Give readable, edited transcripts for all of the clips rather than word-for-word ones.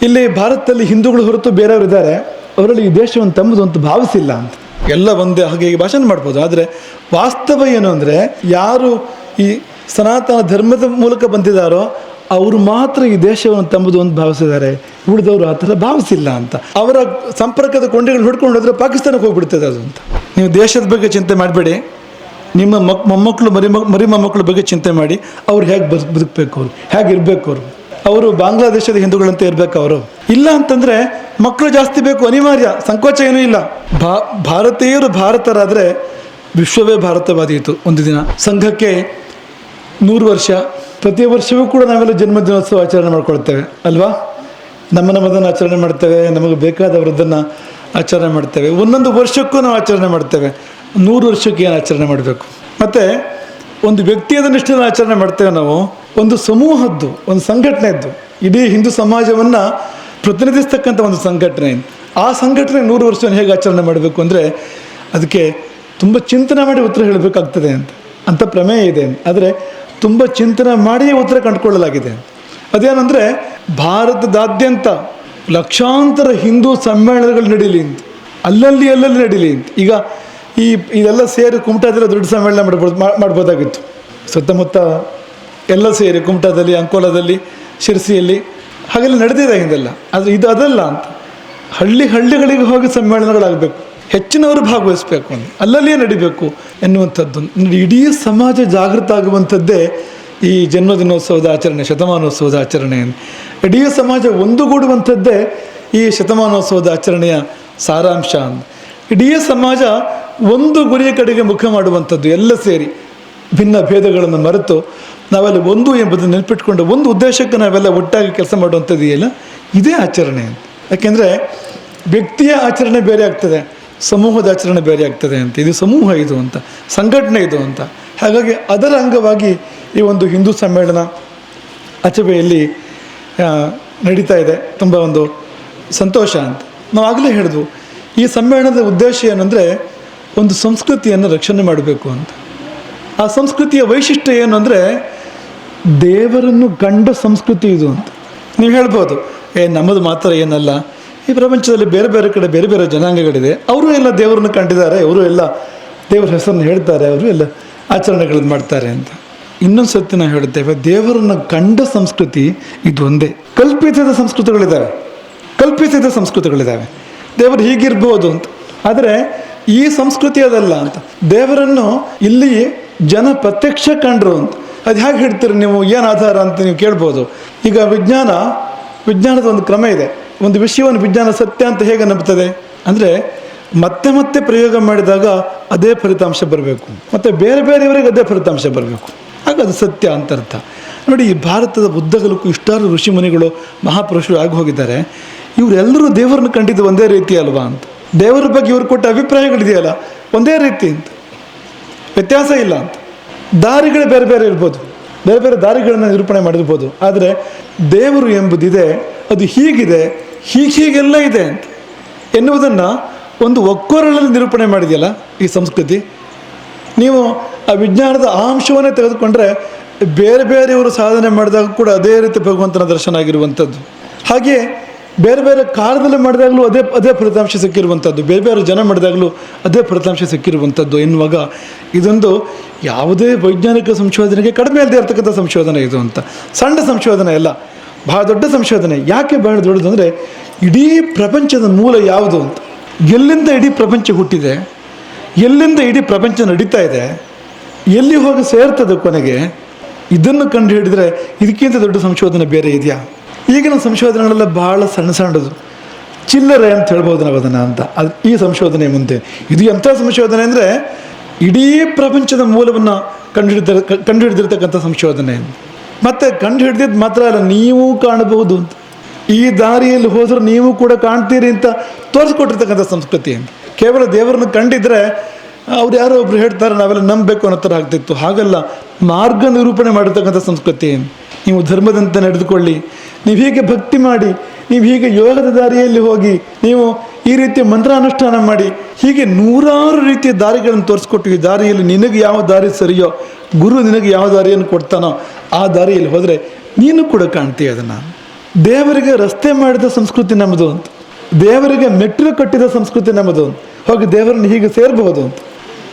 ಇಲ್ಲಿ ಭಾರತದಲ್ಲಿ ಹಿಂದೂಗಳು ಹೊರತು ಬೇರೆಯವರು ಇದ್ದಾರೆ, ಅವರಲ್ಲಿ ಈ ದೇಶವನ್ನು ತಮ್ಮದು ಅಂತ ಭಾವಿಸಿಲ್ಲ ಅಂತ. ಎಲ್ಲ ಒಂದೇ ಹಾಗೆ ಭಾಷಣ ಮಾಡ್ಬೋದು, ಆದರೆ ವಾಸ್ತವ ಏನು ಅಂದರೆ ಯಾರು ಈ ಸನಾತನ ಧರ್ಮದ ಮೂಲಕ ಬಂದಿದ್ದಾರೋ ಅವರು ಮಾತ್ರ ಈ ದೇಶವನ್ನು ತಮ್ಮದು ಅಂತ ಭಾವಿಸಿದ್ದಾರೆ, ಉಳಿದವರು ಆ ಥರ ಭಾವಿಸಿಲ್ಲ ಅಂತ. ಅವರ ಸಂಪರ್ಕದ ಕೊಂಡಿಗಳು ಹಿಡ್ಕೊಂಡು ಹೋದರೆ ಪಾಕಿಸ್ತಾನಕ್ಕೆ ಹೋಗ್ಬಿಡ್ತದೆ ಅದು ಅಂತ. ನೀವು ದೇಶದ ಬಗ್ಗೆ ಚಿಂತೆ ಮಾಡಬೇಡಿ, ನಿಮ್ಮ ಮೊಮ್ಮಕ್ಕಳು ಮರಿ ಮೊಮ್ಮಕ್ಕಳ ಬಗ್ಗೆ ಚಿಂತೆ ಮಾಡಿ. ಅವ್ರು ಹೇಗೆ ಬದುಕಬೇಕು, ಅವ್ರು ಹೇಗೆ ಇರಬೇಕು, ಅವರು ಬಾಂಗ್ಲಾದೇಶದ ಹಿಂದೂಗಳಂತೆ ಇರಬೇಕು. ಅವರು ಇಲ್ಲ ಅಂತಂದರೆ ಮಕ್ಕಳು ಜಾಸ್ತಿ ಬೇಕು, ಅನಿವಾರ್ಯ, ಸಂಕೋಚ ಏನೂ ಇಲ್ಲ. ಭಾರತೀಯರು ಭಾರತರಾದರೆ ವಿಶ್ವವೇ ಭಾರತವಾದೀತು. ಒಂದು ದಿನ ಸಂಘಕ್ಕೆ 100 ವರ್ಷ, ಪ್ರತಿ ವರ್ಷವೂ ಕೂಡ ನಾವೆಲ್ಲ ಜನ್ಮದಿನೋತ್ಸವ ಆಚರಣೆ ಮಾಡ್ಕೊಳ್ತೇವೆ ಅಲ್ವಾ? ನಮ್ಮದನ್ನು ಆಚರಣೆ ಮಾಡ್ತೇವೆ, ನಮಗೆ ಬೇಕಾದವರದ್ದನ್ನು ಆಚರಣೆ ಮಾಡ್ತೇವೆ. ಒಂದೊಂದು ವರ್ಷಕ್ಕೂ ನಾವು ಆಚರಣೆ ಮಾಡ್ತೇವೆ. 100 ವರ್ಷಕ್ಕೆ ಏನು ಆಚರಣೆ ಮಾಡಬೇಕು? ಮತ್ತು ಒಂದು ವ್ಯಕ್ತಿಯದನ್ನಿಷ್ಟನ್ನು ಆಚರಣೆ ಮಾಡ್ತೇವೆ ನಾವು, ಒಂದು ಸಮೂಹದ್ದು, ಒಂದು ಸಂಘಟನೆಯದ್ದು, ಇಡೀ ಹಿಂದೂ ಸಮಾಜವನ್ನು ಪ್ರತಿನಿಧಿಸ್ತಕ್ಕಂಥ ಒಂದು ಸಂಘಟನೆ. ಆ ಸಂಘಟನೆ 100 ವರ್ಷವನ್ನು ಹೇಗೆ ಆಚರಣೆ ಮಾಡಬೇಕು ಅಂದರೆ ಅದಕ್ಕೆ ತುಂಬ ಚಿಂತನೆ ಮಾಡಿ ಉತ್ತರ ಹೇಳಬೇಕಾಗ್ತದೆ ಅಂತ ಪ್ರಮೇಯ ಇದೆ. ಆದರೆ ತುಂಬ ಚಿಂತನೆ ಮಾಡಿಯೇ ಉತ್ತರ ಕಂಡುಕೊಳ್ಳಲಾಗಿದೆ. ಅದೇನೆಂದರೆ ಭಾರತದಾದ್ಯಂತ ಲಕ್ಷಾಂತರ ಹಿಂದೂ ಸಮ್ಮೇಳನಗಳು ನಡೀಲಿ ಅಂತ, ಅಲ್ಲಲ್ಲಿ ನಡೀಲಿ ಅಂತ. ಈಗ ಇದೆಲ್ಲ ಸೇರಿ ಕುಮಟಾದಲ್ಲಿ ದೊಡ್ಡ ಸಮ್ಮೇಳನ ಮಾಡ್ಬೋದಾಗಿತ್ತು. ಸುತ್ತಮುತ್ತ ಎಲ್ಲ ಸೇರಿ ಕುಮಟಾದಲ್ಲಿ, ಅಂಕೋಲಾದಲ್ಲಿ, ಶಿರಸಿಯಲ್ಲಿ ಹಾಗೆಲ್ಲ ನಡೆದಿದೆ ಹಿಂದೆಲ್ಲ. ಆದರೆ ಇದು ಅದಲ್ಲ ಅಂತ. ಹಳ್ಳಿಗಳಿಗೆ ಹೋಗಿ ಸಮ್ಮೇಳನಗಳಾಗಬೇಕು, ಹೆಚ್ಚಿನವರು ಭಾಗವಹಿಸಬೇಕು, ಅಲ್ಲಲ್ಲಿಯೇ ನಡಿಬೇಕು ಎನ್ನುವಂಥದ್ದು. ಇಡೀ ಸಮಾಜ ಜಾಗೃತ ಆಗುವಂಥದ್ದೇ ಈ ಜನ್ಮದಿನೋತ್ಸವದ ಆಚರಣೆ, ಶತಮಾನೋತ್ಸವದ ಆಚರಣೆ. ಇಡೀ ಸಮಾಜ ಒಂದುಗೂಡುವಂಥದ್ದೇ ಈ ಶತಮಾನೋತ್ಸವದ ಆಚರಣೆಯ ಸಾರಾಂಶ. ಇಡೀ ಸಮಾಜ ಒಂದು ಗುರಿಯ ಕಡೆಗೆ ಮುಖ ಮಾಡುವಂಥದ್ದು, ಎಲ್ಲ ಸೇರಿ ಭಿನ್ನ ಭೇದಗಳನ್ನು ಮರೆತು ನಾವೆಲ್ಲ ಒಂದು ಎಂಬುದನ್ನು ನೆನಪಿಟ್ಕೊಂಡು ಒಂದು ಉದ್ದೇಶಕ್ಕೆ ನಾವೆಲ್ಲ ಒಟ್ಟಾಗಿ ಕೆಲಸ ಮಾಡುವಂಥದ್ದು ಇಲ್ಲ, ಇದೇ ಆಚರಣೆ. ಯಾಕೆಂದರೆ ವ್ಯಕ್ತಿಯ ಆಚರಣೆ ಬೇರೆ ಆಗ್ತದೆ, ಸಮೂಹದ ಆಚರಣೆ ಬೇರೆ ಆಗ್ತದೆ ಅಂತ. ಇದು ಸಮೂಹ, ಇದು ಅಂತ, ಸಂಘಟನೆ ಇದು ಅಂತ. ಹಾಗಾಗಿ ಅದರ ಅಂಗವಾಗಿ ಈ ಒಂದು ಹಿಂದೂ ಸಮ್ಮೇಳನ ಅಚಬೆಯಲ್ಲಿ ನಡೀತಾ ಇದೆ. ತುಂಬ ಒಂದು ಸಂತೋಷ ಅಂತ. ನಾವು ಆಗಲೇ ಹೇಳಿದ್ವು, ಈ ಸಮ್ಮೇಳನದ ಉದ್ದೇಶ ಏನಂದರೆ ಒಂದು ಸಂಸ್ಕೃತಿಯನ್ನು ರಕ್ಷಣೆ ಮಾಡಬೇಕು ಅಂತ. ಆ ಸಂಸ್ಕೃತಿಯ ವೈಶಿಷ್ಟ್ಯ ಏನು ಅಂದರೆ ದೇವರನ್ನು ಕಂಡ ಸಂಸ್ಕೃತಿ ಇದು ಅಂತ. ನೀವು ಹೇಳ್ಬೋದು, ನಮ್ಮದು ಮಾತ್ರ ಏನಲ್ಲ, ಈ ಪ್ರಪಂಚದಲ್ಲಿ ಬೇರೆ ಬೇರೆ ಕಡೆ ಬೇರೆ ಬೇರೆ ಜನಾಂಗಗಳಿದೆ, ಅವರು ಎಲ್ಲ ದೇವರನ್ನು ಕಂಡಿದ್ದಾರೆ, ಅವರು ಎಲ್ಲ ದೇವರ ಹೆಸರನ್ನು ಹೇಳ್ತಾರೆ, ಅವರು ಎಲ್ಲ ಆಚರಣೆಗಳನ್ನು ಮಾಡ್ತಾರೆ ಅಂತ. ಇನ್ನೊಂದು ಸತಿ ನಾವು ಹೇಳ್ತೇವೆ, ದೇವರನ್ನು ಕಂಡ ಸಂಸ್ಕೃತಿ ಇದು ಒಂದೇ. ಕಲ್ಪಿಸಿದ ಸಂಸ್ಕೃತಿಗಳಿದ್ದಾವೆ, ದೇವರು ಹೀಗಿರ್ಬೋದು ಅಂತ. ಆದರೆ ಈ ಸಂಸ್ಕೃತಿ ಅದಲ್ಲ ಅಂತ. ದೇವರನ್ನು ಇಲ್ಲಿ ಜನ ಪ್ರತ್ಯಕ್ಷ ಕಂಡ್ರು ಅಂತ. ಅದು ಹೇಗೆ ಹೇಳ್ತೀರಿ ನೀವು, ಏನು ಆಧಾರ ಅಂತ ನೀವು ಕೇಳ್ಬೋದು. ಈಗ ವಿಜ್ಞಾನದ ಒಂದು ಕ್ರಮ ಇದೆ. ಒಂದು ವಿಷಯವನ್ನು ವಿಜ್ಞಾನ ಸತ್ಯ ಅಂತ ಹೇಗೆ ನಂಬ್ತದೆ ಅಂದರೆ ಮತ್ತೆ ಪ್ರಯೋಗ ಮಾಡಿದಾಗ ಅದೇ ಫಲಿತಾಂಶ ಬರಬೇಕು, ಮತ್ತು ಬೇರೆಯವರಿಗೆ ಅದೇ ಫಲಿತಾಂಶ ಬರಬೇಕು, ಆಗ ಅದು ಸತ್ಯ ಅಂತ ಅರ್ಥ. ನೋಡಿ, ಈ ಭಾರತದ ಉದ್ದಗಲಕ್ಕೂ ಇಷ್ಟಾರು ಋಷಿಮುನಿಗಳು, ಮಹಾಪುರುಷರು ಆಗಿ ಹೋಗಿದ್ದಾರೆ. ಇವರೆಲ್ಲರೂ ದೇವರನ್ನು ಕಂಡಿದ್ದು ಒಂದೇ ರೀತಿ ಅಲ್ವಾ ಅಂತ. ದೇವರ ಬಗ್ಗೆ ಇವರು ಕೊಟ್ಟ ಅಭಿಪ್ರಾಯಗಳಿದೆಯಲ್ಲ ಒಂದೇ ರೀತಿ ಅಂತ, ವ್ಯತ್ಯಾಸ ಇಲ್ಲ ಅಂತ. ದಾರಿಗಳು ಬೇರೆ ಬೇರೆ ಇರ್ಬೋದು, ಬೇರೆ ಬೇರೆ ದಾರಿಗಳನ್ನು ನಿರೂಪಣೆ ಮಾಡಿರ್ಬೋದು, ಆದರೆ ದೇವರು ಎಂಬುದಿದೆ, ಅದು ಹೀಗಿದೆ, ಹೀಗೆಲ್ಲ ಇದೆ ಅಂತ ಎನ್ನುವುದನ್ನು ಒಂದು ಒಕ್ಕೊರಳಲ್ಲಿ ನಿರೂಪಣೆ ಮಾಡಿದೆಯಲ್ಲ ಈ ಸಂಸ್ಕೃತಿ. ನೀವು ಆ ವಿಜ್ಞಾನದ ಅಂಶವನ್ನೇ ತೆಗೆದುಕೊಂಡ್ರೆ ಬೇರೆಯವರು ಸಾಧನೆ ಮಾಡಿದಾಗ ಕೂಡ ಅದೇ ರೀತಿ ಭಗವಂತನ ದರ್ಶನ ಆಗಿರುವಂಥದ್ದು. ಹಾಗೆ ಬೇರೆ ಬೇರೆ ಕಾಲದಲ್ಲಿ ಮಾಡಿದಾಗಲೂ ಅದೇ ಫಲಿತಾಂಶ ಸಿಕ್ಕಿರುವಂಥದ್ದು, ಬೇರೆ ಜನ ಮಾಡಿದಾಗಲೂ ಅದೇ ಫಲಿತಾಂಶ ಸಿಕ್ಕಿರುವಂಥದ್ದು ಎನ್ನುವಾಗ ಇದೊಂದು ಯಾವುದೇ ವೈಜ್ಞಾನಿಕ ಸಂಶೋಧನೆಗೆ ಕಡಿಮೆ ಅಲ್ಲದೆ ಇರತಕ್ಕಂಥ ಸಂಶೋಧನೆ ಇದು ಅಂತ. ಸಣ್ಣ ಸಂಶೋಧನೆ ಅಲ್ಲ, ಬಹಳ ದೊಡ್ಡ ಸಂಶೋಧನೆ. ಯಾಕೆ ಬಹಳ ದೊಡ್ಡದು ಅಂದರೆ ಇಡೀ ಪ್ರಪಂಚದ ಮೂಲ ಯಾವುದು ಅಂತ, ಎಲ್ಲಿಂದ ಇಡೀ ಪ್ರಪಂಚ ಹುಟ್ಟಿದೆ, ಎಲ್ಲಿಂದ ಇಡೀ ಪ್ರಪಂಚ ನಡೀತಾ ಇದೆ, ಎಲ್ಲಿ ಹೋಗಿ ಸೇರ್ತದೆ ಕೊನೆಗೆ, ಇದನ್ನು ಕಂಡು ಹಿಡಿದರೆ ಇದಕ್ಕಿಂತ ದೊಡ್ಡ ಸಂಶೋಧನೆ ಬೇರೆ ಇದೆಯಾ? ಈಗಿನ ಸಂಶೋಧನೆಗಳೆಲ್ಲ ಭಾಳ ಸಣ್ಣದು, ಚಿಲ್ಲರೆ ಅಂತ ಹೇಳ್ಬೋದು ನಾವು ಅದನ್ನು ಅಂತ. ಅದು ಈ ಸಂಶೋಧನೆ ಮುಂದೆ ಇದು ಎಂಥ ಸಂಶೋಧನೆ ಅಂದರೆ ಇಡೀ ಪ್ರಪಂಚದ ಮೂಲವನ್ನು ಕಂಡುಹಿಡಿದಿರ್ತಕ್ಕಂಥ ಸಂಶೋಧನೆ. ಮತ್ತು ಕಂಡುಹಿಡಿದಿದ್ದು ಮಾತ್ರ ಅಲ್ಲ, ನೀವು ಕಾಣಬಹುದು ಅಂತ, ಈ ದಾರಿಯಲ್ಲಿ ಹೋದರೂ ನೀವು ಕೂಡ ಕಾಣ್ತೀರಿ ಅಂತ ತೋರಿಸ್ಕೊಟ್ಟಿರ್ತಕ್ಕಂಥ ಸಂಸ್ಕೃತಿ. ಕೇವಲ ದೇವರನ್ನು ಕಂಡಿದ್ರೆ ಅವ್ರು ಯಾರೋ ಒಬ್ರು ಹೇಳ್ತಾರೆ ನಾವೆಲ್ಲ ನಂಬಬೇಕು ಅನ್ನೋ ಥರ ಆಗ್ತಿತ್ತು. ಹಾಗಲ್ಲ, ಮಾರ್ಗ ನಿರೂಪಣೆ ಮಾಡಿರ್ತಕ್ಕಂಥ ಸಂಸ್ಕೃತಿ. ನೀವು ಧರ್ಮದಂತೆ ನಡೆದುಕೊಳ್ಳಿ, ನೀವು ಹೀಗೆ ಭಕ್ತಿ ಮಾಡಿ, ನೀವು ಹೀಗೆ ಯೋಗದ ದಾರಿಯಲ್ಲಿ ಹೋಗಿ, ನೀವು ಈ ರೀತಿಯ ಮಂತ್ರಾನುಷ್ಠಾನ ಮಾಡಿ, ಹೀಗೆ ನೂರಾರು ರೀತಿಯ ದಾರಿಗಳನ್ನು ತೋರಿಸ್ಕೊಟ್ಟು ಈ ದಾರಿಯಲ್ಲಿ ನಿನಗೆ ಯಾವ ದಾರಿ ಸರಿಯೋ, ಗುರು ನಿನಗೆ ಯಾವ ದಾರಿಯನ್ನು ಕೊಡ್ತಾನೋ ಆ ದಾರಿಯಲ್ಲಿ ಹೋದರೆ ನೀನು ಕೂಡ ಕಾಣ್ತೀಯ ಅದನ್ನು. ದೇವರಿಗೆ ರಸ್ತೆ ಮಾಡಿದ ಸಂಸ್ಕೃತಿ ನಮ್ಮದು ಅಂತ, ದೇವರಿಗೆ ಮೆಟ್ಟಿಲು ಕಟ್ಟಿದ ಸಂಸ್ಕೃತಿ ನಮ್ಮದು ಅಂತ, ಹೋಗಿ ದೇವರನ್ನು ಹೀಗೆ ಸೇರಬಹುದು ಅಂತ.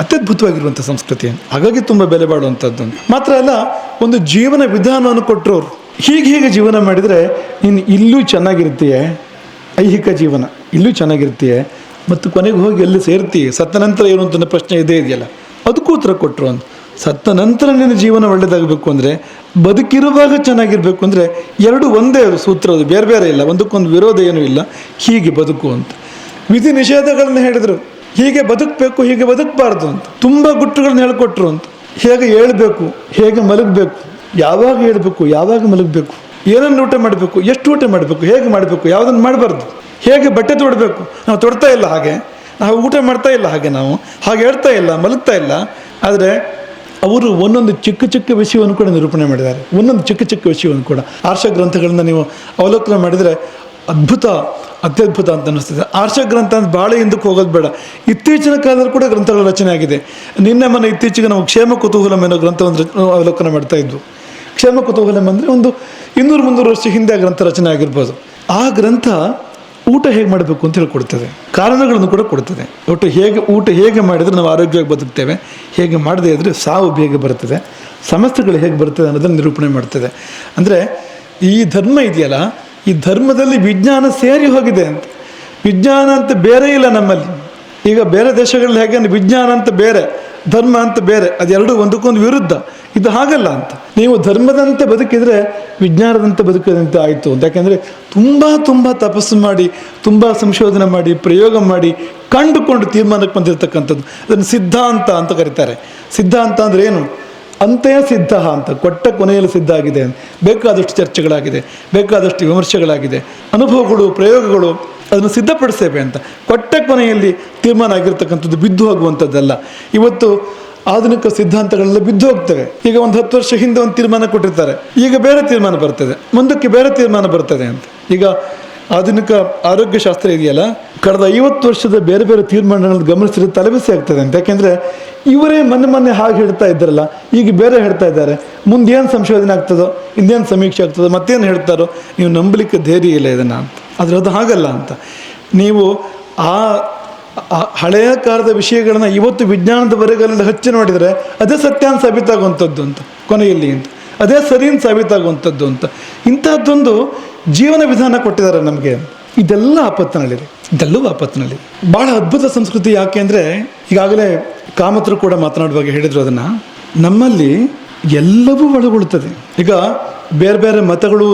ಅತ್ಯದ್ಭುತವಾಗಿರುವಂಥ ಸಂಸ್ಕೃತಿ, ಹಾಗಾಗಿ ತುಂಬ ಬೆಲೆ ಬಾಳುವಂಥದ್ದು. ಮಾತ್ರ ಅಲ್ಲ, ಒಂದು ಜೀವನ ವಿಧಾನವನ್ನು ಕೊಟ್ಟರು. ಹೀಗೆ ಜೀವನ ಮಾಡಿದರೆ ನೀನು ಇಲ್ಲೂ ಚೆನ್ನಾಗಿರ್ತೀಯೆ, ಐಹಿಕ ಜೀವನ ಇಲ್ಲೂ ಚೆನ್ನಾಗಿರ್ತೀಯೆ, ಮತ್ತು ಕೊನೆಗೆ ಹೋಗಿ ಎಲ್ಲಿ ಸೇರ್ತೀಯ, ಸತ್ತ ನಂತರ ಏನು ಅಂತ ಪ್ರಶ್ನೆ ಇದೆಯಲ್ಲ, ಅದಕ್ಕೂ ಉತ್ತರ ಕೊಟ್ಟರು ಅಂತ. ಸತ್ತ ನಂತರ ನಿನ್ನ ಜೀವನ ಒಳ್ಳೆಯದಾಗಬೇಕು ಅಂದರೆ, ಬದುಕಿರುವಾಗ ಚೆನ್ನಾಗಿರ್ಬೇಕು ಅಂದರೆ, ಎರಡು ಒಂದೇ ಸೂತ್ರ, ಅದು ಬೇರೆ ಬೇರೆ ಇಲ್ಲ, ಒಂದಕ್ಕೊಂದು ವಿರೋಧ ಏನೂ ಇಲ್ಲ. ಹೀಗೆ ಬದುಕು ಅಂತ ವಿಧಿ ನಿಷೇಧಗಳನ್ನ ಹೇಳಿದರು. ಹೀಗೆ ಬದುಕಬೇಕು, ಹೀಗೆ ಬದುಕಬಾರ್ದು ಅಂತ ತುಂಬ ಗುಟ್ಟುಗಳನ್ನ ಹೇಳ್ಕೊಟ್ರು ಅಂತ. ಹೇಗೆ ಹೇಳ್ಬೇಕು, ಹೇಗೆ ಮಲಗಬೇಕು, ಯಾವಾಗ ಹೇಳ್ಬೇಕು, ಯಾವಾಗ ಮಲಗಬೇಕು, ಏನನ್ನು ಊಟ ಮಾಡಬೇಕು, ಎಷ್ಟು ಊಟ ಮಾಡಬೇಕು, ಹೇಗೆ ಮಾಡಬೇಕು, ಯಾವುದನ್ನು ಮಾಡಬಾರ್ದು, ಹೇಗೆ ಬಟ್ಟೆ ತೊಡಬೇಕು, ನಾವು ತೊಡ್ತಾ ಇಲ್ಲ ಹಾಗೆ, ನಾವು ಊಟ ಮಾಡ್ತಾ ಇಲ್ಲ ಹಾಗೆ, ನಾವು ಹಾಗೆ ಹೇಳ್ತಾ ಇಲ್ಲ, ಮಲಗ್ತಾ ಇಲ್ಲ. ಆದರೆ ಅವರು ಒಂದೊಂದು ಚಿಕ್ಕ ವಿಷಯವನ್ನು ಕೂಡ ನಿರೂಪಣೆ ಮಾಡಿದ್ದಾರೆ, ಒಂದೊಂದು ಚಿಕ್ಕ ವಿಷಯವನ್ನು ಕೂಡ. ಆರ್ಷ ಗ್ರಂಥಗಳನ್ನ ನೀವು ಅವಲೋಕನ ಮಾಡಿದರೆ ಅತ್ಯದ್ಭುತ ಅಂತ ಅನ್ನಿಸ್ತದೆ. ಆರ್ಷ ಗ್ರಂಥ ಅಂತ ಭಾಳ ಹಿಂದಕ್ಕೆ ಹೋಗೋದು ಬೇಡ, ಇತ್ತೀಚಿನ ಕಾಲದಲ್ಲಿ ಕೂಡ ಗ್ರಂಥಗಳ ರಚನೆ ಆಗಿದೆ. ನಿನ್ನೆ ಮೊನ್ನೆ ಇತ್ತೀಚೆಗೆ ನಾವು ಕ್ಷೇಮ ಕುತೂಹಲಂ ಅನ್ನೋ ಗ್ರಂಥವನ್ನು ಅವಲೋಕನ ಮಾಡ್ತಾ ಇದ್ವು. ಕ್ಷೇಮ ಕುತೂಹಲಂ ಅಂದರೆ ಒಂದು 200-300 ವರ್ಷ ಹಿಂದೆ ಆ ಗ್ರಂಥ ರಚನೆ ಆಗಿರ್ಬೋದು. ಆ ಗ್ರಂಥ ಊಟ ಹೇಗೆ ಮಾಡಬೇಕು ಅಂತ ಹೇಳ್ಕೊಡ್ತದೆ, ಕಾರಣಗಳನ್ನು ಕೂಡ ಕೊಡ್ತದೆ. ಊಟ ಹೇಗೆ ಮಾಡಿದರೆ ನಾವು ಆರೋಗ್ಯವಾಗಿ ಬದುಕ್ತೇವೆ, ಹೇಗೆ ಮಾಡದೇ ಇದ್ದರೆ ಸಾವು ಬೇಗ ಬರ್ತದೆ, ಸಮಸ್ಯೆಗಳು ಹೇಗೆ ಬರ್ತದೆ ಅನ್ನೋದನ್ನು ನಿರೂಪಣೆ ಮಾಡ್ತದೆ. ಅಂದರೆ ಈ ಧರ್ಮ ಇದೆಯಲ್ಲ, ಈ ಧರ್ಮದಲ್ಲಿ ವಿಜ್ಞಾನ ಸೇರಿ ಹೋಗಿದೆ ಅಂತ. ವಿಜ್ಞಾನ ಅಂತ ಬೇರೆ ಇಲ್ಲ ನಮ್ಮಲ್ಲಿ. ಈಗ ಬೇರೆ ದೇಶಗಳಲ್ಲಿ ಹೇಗೆ ವಿಜ್ಞಾನ ಅಂತ ಬೇರೆ, ಧರ್ಮ ಅಂತ ಬೇರೆ, ಅದೆರಡು ಒಂದಕ್ಕೊಂದು ವಿರುದ್ಧ. ಇದು ಹಾಗಲ್ಲ ಅಂತ. ನೀವು ಧರ್ಮದಂತೆ ಬದುಕಿದರೆ ವಿಜ್ಞಾನದಂತೆ ಬದುಕದಂತೆ ಆಯಿತು ಅಂತ. ಯಾಕೆಂದರೆ ತುಂಬ ತಪಸ್ಸು ಮಾಡಿ, ತುಂಬ ಸಂಶೋಧನೆ ಮಾಡಿ, ಪ್ರಯೋಗ ಮಾಡಿ, ಕಂಡುಕೊಂಡು ತೀರ್ಮಾನಕ್ಕೆ ಬಂದಿರತಕ್ಕಂಥದ್ದು. ಅದನ್ನು ಸಿದ್ಧಾಂತ ಅಂತ ಕರೀತಾರೆ. ಸಿದ್ಧಾಂತ ಅಂದರೆ ಏನು? ಅಂತೆಯೇ ಸಿದ್ಧ ಅಂತ, ಕೊಟ್ಟ ಕೊನೆಯಲ್ಲಿ ಸಿದ್ಧ ಆಗಿದೆ. ಬೇಕಾದಷ್ಟು ಚರ್ಚೆಗಳಾಗಿದೆ, ಬೇಕಾದಷ್ಟು ವಿಮರ್ಶೆಗಳಾಗಿದೆ, ಅನುಭವಗಳು, ಪ್ರಯೋಗಗಳು ಅದನ್ನು ಸಿದ್ಧಪಡಿಸ್ತೇವೆ ಅಂತ. ಕೊಟ್ಟ ಕೊನೆಯಲ್ಲಿ ತೀರ್ಮಾನ ಆಗಿರ್ತಕ್ಕಂಥದ್ದು ಬಿದ್ದು ಹೋಗುವಂಥದ್ದಲ್ಲ. ಇವತ್ತು ಆಧುನಿಕ ಸಿದ್ಧಾಂತಗಳೆಲ್ಲ ಬಿದ್ದು ಹೋಗ್ತವೆ. ಈಗ ಒಂದು 10 ವರ್ಷ ಹಿಂದೆ ಒಂದು ತೀರ್ಮಾನ ಕೊಟ್ಟಿರ್ತಾರೆ, ಈಗ ಬೇರೆ ತೀರ್ಮಾನ ಬರ್ತದೆ, ಮುಂದಕ್ಕೆ ಬೇರೆ ತೀರ್ಮಾನ ಬರ್ತದೆ ಅಂತ. ಈಗ ಆಧುನಿಕ ಆರೋಗ್ಯ ಶಾಸ್ತ್ರ ಇದೆಯಲ್ಲ, ಕಳೆದ 50 ವರ್ಷದ ಬೇರೆ ಬೇರೆ ತೀರ್ಮಾನಗಳನ್ನು ಗಮನಿಸಿದ್ರೆ ತಲೆಬಿಸಿ ಆಗ್ತದೆ ಅಂತ. ಯಾಕೆಂದರೆ ಇವರೇ ಮೊನ್ನೆ ಹಾಗೆ ಹೇಳ್ತಾ ಇದ್ದಾರಲ್ಲ, ಈಗ ಬೇರೆ ಹೇಳ್ತಾ ಇದ್ದಾರೆ, ಮುಂದೇನು ಸಂಶೋಧನೆ ಆಗ್ತದೋ, ಇನ್ನೇನು ಸಮೀಕ್ಷೆ ಆಗ್ತದೋ, ಮತ್ತೇನು ಹೇಳ್ತಾರೋ, ನೀವು ನಂಬಲಿಕ್ಕೆ ಧೈರ್ಯ ಇಲ್ಲ ಇದನ್ನು ಅಂತ. ಆದರೆ ಅದು ಹಾಗಲ್ಲ ಅಂತ. ನೀವು ಆ ಹಳೆಯ ಕಾಲದ ವಿಷಯಗಳನ್ನ ಇವತ್ತು ವಿಜ್ಞಾನದ ಬರೆಗಳಲ್ಲಿ ಹಚ್ಚಿ ನೋಡಿದರೆ ಅದೇ ಸತ್ಯ ಅಂತ ಸಾಬೀತಾಗುವಂಥದ್ದು ಅಂತ, ಕೊನೆಯಲ್ಲಿ ಅಂತ ಅದೇ ಸರಿ ಅಂತ ಸಾಬೀತಾಗುವಂಥದ್ದು ಅಂತ. ಇಂಥದ್ದೊಂದು ಜೀವನ ವಿಧಾನ ಕೊಟ್ಟಿದ್ದಾರೆ ನಮಗೆ. ಇದೆಲ್ಲವೂ ಆಪತ್ತಿನಲ್ಲಿದೆ. ಭಾಳ ಅದ್ಭುತ ಸಂಸ್ಕೃತಿ. ಯಾಕೆ ಅಂದರೆ ಈಗಾಗಲೇ ಕಾಮತರು ಕೂಡ ಮಾತನಾಡುವಾಗ ಹೇಳಿದರು ಅದನ್ನು, ನಮ್ಮಲ್ಲಿ ಎಲ್ಲವೂ ಒಳಗೊಳ್ಳುತ್ತದೆ. ಈಗ ಬೇರೆ ಬೇರೆ ಮತಗಳು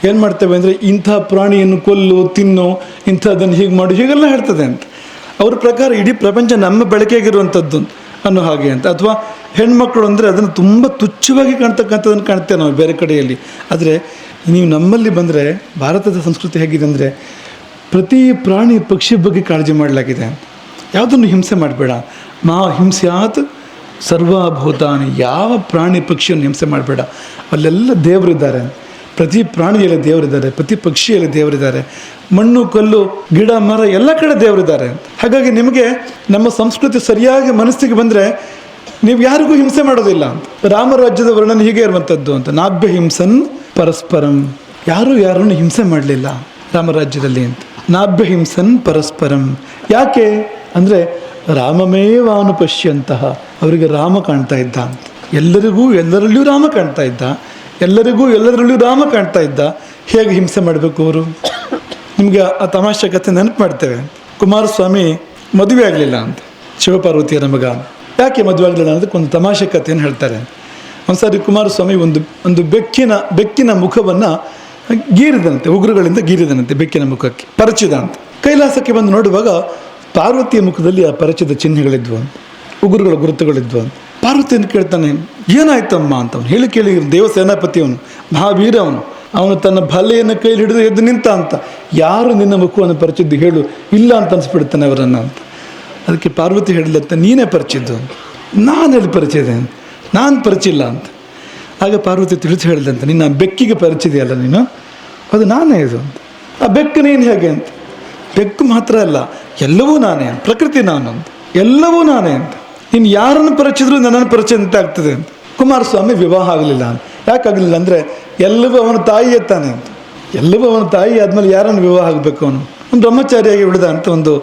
ಏನು ಮಾಡ್ತೇವೆ ಅಂದರೆ, ಇಂಥ ಪ್ರಾಣಿಯನ್ನು ಕೊಲ್ಲು, ತಿನ್ನು, ಇಂಥದ್ದನ್ನು ಹೀಗೆ ಮಾಡು, ಹೀಗೆಲ್ಲ ಹೇಳ್ತದೆ ಅಂತ. ಅವ್ರ ಪ್ರಕಾರ ಇಡೀ ಪ್ರಪಂಚ ನಮ್ಮ ಬೆಳಕಿಗಿರುವಂಥದ್ದು ಅನ್ನೋ ಹಾಗೆ ಅಂತ. ಅಥವಾ ಹೆಣ್ಮಕ್ಳು ಅಂದರೆ ಅದನ್ನು ತುಂಬ ತುಚ್ಛವಾಗಿ ಕಾಣ್ತಕ್ಕಂಥದ್ದನ್ನು ಕಾಣ್ತೇವೆ ನಾವು ಬೇರೆ ಕಡೆಯಲ್ಲಿ. ಆದರೆ ನೀವು ನಮ್ಮಲ್ಲಿ ಬಂದರೆ ಭಾರತದ ಸಂಸ್ಕೃತಿ ಹೇಗಿದೆ ಅಂದರೆ, ಪ್ರತಿ ಪ್ರಾಣಿ ಪಕ್ಷಿ ಬಗ್ಗೆ ಕಾಳಜಿ ಮಾಡಲಾಗಿದೆ. ಯಾವುದನ್ನು ಹಿಂಸೆ ಮಾಡಬೇಡ, ಮಾ ಹಿಂಸ್ಯಾತ್ ಸರ್ವಭೂತಾನಿ, ಯಾವ ಪ್ರಾಣಿ ಪಕ್ಷಿಯನ್ನು ಹಿಂಸೆ ಮಾಡಬೇಡ, ಅಲ್ಲೆಲ್ಲ ದೇವರಿದ್ದಾರೆ. ಪ್ರತಿ ಪ್ರಾಣಿಯಲ್ಲಿ ದೇವರಿದ್ದಾರೆ, ಪ್ರತಿ ಪಕ್ಷಿಯಲ್ಲಿ ದೇವರಿದ್ದಾರೆ, ಮಣ್ಣು ಕಲ್ಲು ಗಿಡ ಮರ ಎಲ್ಲ ಕಡೆ ದೇವರಿದ್ದಾರೆ. ಹಾಗಾಗಿ ನಿಮಗೆ ನಮ್ಮ ಸಂಸ್ಕೃತಿ ಸರಿಯಾಗಿ ಮನಸ್ಸಿಗೆ ಬಂದರೆ ನೀವು ಯಾರಿಗೂ ಹಿಂಸೆ ಮಾಡೋದಿಲ್ಲ ಅಂತ. ರಾಮರಾಜ್ಯದ ವರ್ಣನೆ ಹೀಗೆ ಇರುವಂಥದ್ದು ಅಂತ, ನಾಭ್ಯ ಹಿಂಸನ್ ಪರಸ್ಪರಂ, ಯಾರನ್ನು ಹಿಂಸೆ ಮಾಡಲಿಲ್ಲ ರಾಮರಾಜ್ಯದಲ್ಲಿ ಅಂತ. ನಾಭ್ಯ ಹಿಂಸನ್ ಪರಸ್ಪರಂ. ಯಾಕೆ ಅಂದರೆ ರಾಮಮೇವಾನು ಪಶ್ಯಂತಹ, ಅವರಿಗೆ ರಾಮ ಕಾಣ್ತಾ ಇದ್ದ ಅಂತ. ಎಲ್ಲರಲ್ಲಿಯೂ ರಾಮ ಕಾಣ್ತಾ ಇದ್ದ, ಎಲ್ಲರಲ್ಲಿಯೂ ರಾಮ ಕಾಣ್ತಾ ಇದ್ದ. ಹೇಗೆ ಹಿಂಸೆ ಮಾಡಬೇಕು ಅವರು? ನಿಮಗೆ ಆ ತಮಾಷೆ ಕಥೆ ನೆನಪು ಮಾಡ್ತೇವೆ. ಕುಮಾರಸ್ವಾಮಿ ಮದುವೆ ಆಗಲಿಲ್ಲ ಅಂತ, ಶಿವಪಾರ್ವತಿಯರ ಮಗ. ಯಾಕೆ ಮದುವೆ ಆಗಲಿಲ್ಲ ಅಂದರೆ ಒಂದು ತಮಾಷೆ ಕಥೆಯನ್ನು ಹೇಳ್ತಾರೆ. ಒಂದ್ಸಾರಿ ಕುಮಾರಸ್ವಾಮಿ ಒಂದು ಬೆಕ್ಕಿನ ಮುಖವನ್ನು ಗೀರಿದಂತೆ, ಉಗುರುಗಳಿಂದ ಗೀರಿದನಂತೆ ಬೆಕ್ಕಿನ ಮುಖಕ್ಕೆ, ಪರಚಿದ ಅಂತ. ಕೈಲಾಸಕ್ಕೆ ಬಂದು ನೋಡುವಾಗ ಪಾರ್ವತಿಯ ಮುಖದಲ್ಲಿ ಆ ಪರಚಿದ ಚಿಹ್ನೆಗಳಿದ್ವು ಅಂತ, ಉಗುರುಗಳ ಗುರುತುಗಳಿದ್ವು ಅಂತ. ಪಾರ್ವತಿಯನ್ನು ಕೇಳ್ತಾನೆ, ಏನಾಯ್ತಮ್ಮ ಅಂತ. ಅವನು ಹೇಳಿ ಕೇಳಿ ದೇವಸೇನಾಪತಿ, ಅವನು ಮಹಾವೀರ, ಅವನು ತನ್ನ ಭಲ್ಲೆಯನ್ನು ಕೈಲಿ ಹಿಡಿದು ಎದ್ದು ನಿಂತ ಅಂತ. ಯಾರು ನಿನ್ನ ಮುಖವನ್ನು ಪರಿಚಿದ್ದು ಹೇಳು, ಇಲ್ಲ ಅಂತ ಅನಿಸ್ಬಿಡ್ತಾನೆ ಅವರನ್ನು ಅಂತ. ಅದಕ್ಕೆ ಪಾರ್ವತಿ ಹೇಳಿಲ್ಲಂತ, ನೀನೇ ಪರಿಚಿದ್ದು. ನಾನು ಎಲ್ಲಿ ಪರಿಚಯ, ನಾನು ಪರಿಚಿಲ್ಲ ಅಂತ. ಆಗ ಪಾರ್ವತಿ ತಿಳಿಸಿ ಹೇಳಿದಂತೆ, ನಿನ್ನ ಬೆಕ್ಕಿಗೆ ಪರಿಚಿದೆಯಲ್ಲ ನೀನು, ಅದು ನಾನೇ ಇದು ಅಂತ. ಆ ಬೆಕ್ಕು ನೀನು ಹೇಗೆ ಅಂತ. ಬೆಕ್ಕು ಮಾತ್ರ ಅಲ್ಲ, ಎಲ್ಲವೂ ನಾನೇ ಅಂತ, ಪ್ರಕೃತಿ ನಾನು ಅಂತ, ಎಲ್ಲವೂ ನಾನೇ ಅಂತ. ಇನ್ನು ಯಾರನ್ನು ಪರಿಚಿದ್ರು ನನ್ನನ್ನು ಪರಿಚಯ ಅಂತ ಆಗ್ತದೆ ಅಂತ. ಕುಮಾರಸ್ವಾಮಿ ವಿವಾಹ ಆಗಲಿಲ್ಲ ಅಂತ. ಯಾಕಾಗಲಿಲ್ಲ ಅಂದರೆ ಎಲ್ಲವೂ ಅವನ ತಾಯಿಯೇ ತಾನೆ ಅಂತ. ಎಲ್ಲವೂ ಅವನ ತಾಯಿ ಆದಮೇಲೆ ಯಾರನ್ನು ವಿವಾಹ ಆಗಬೇಕು ಅವನು ಒಂದು ಬ್ರಹ್ಮಚಾರಿಯಾಗಿ ಉಳಿದ ಅಂತ ಒಂದು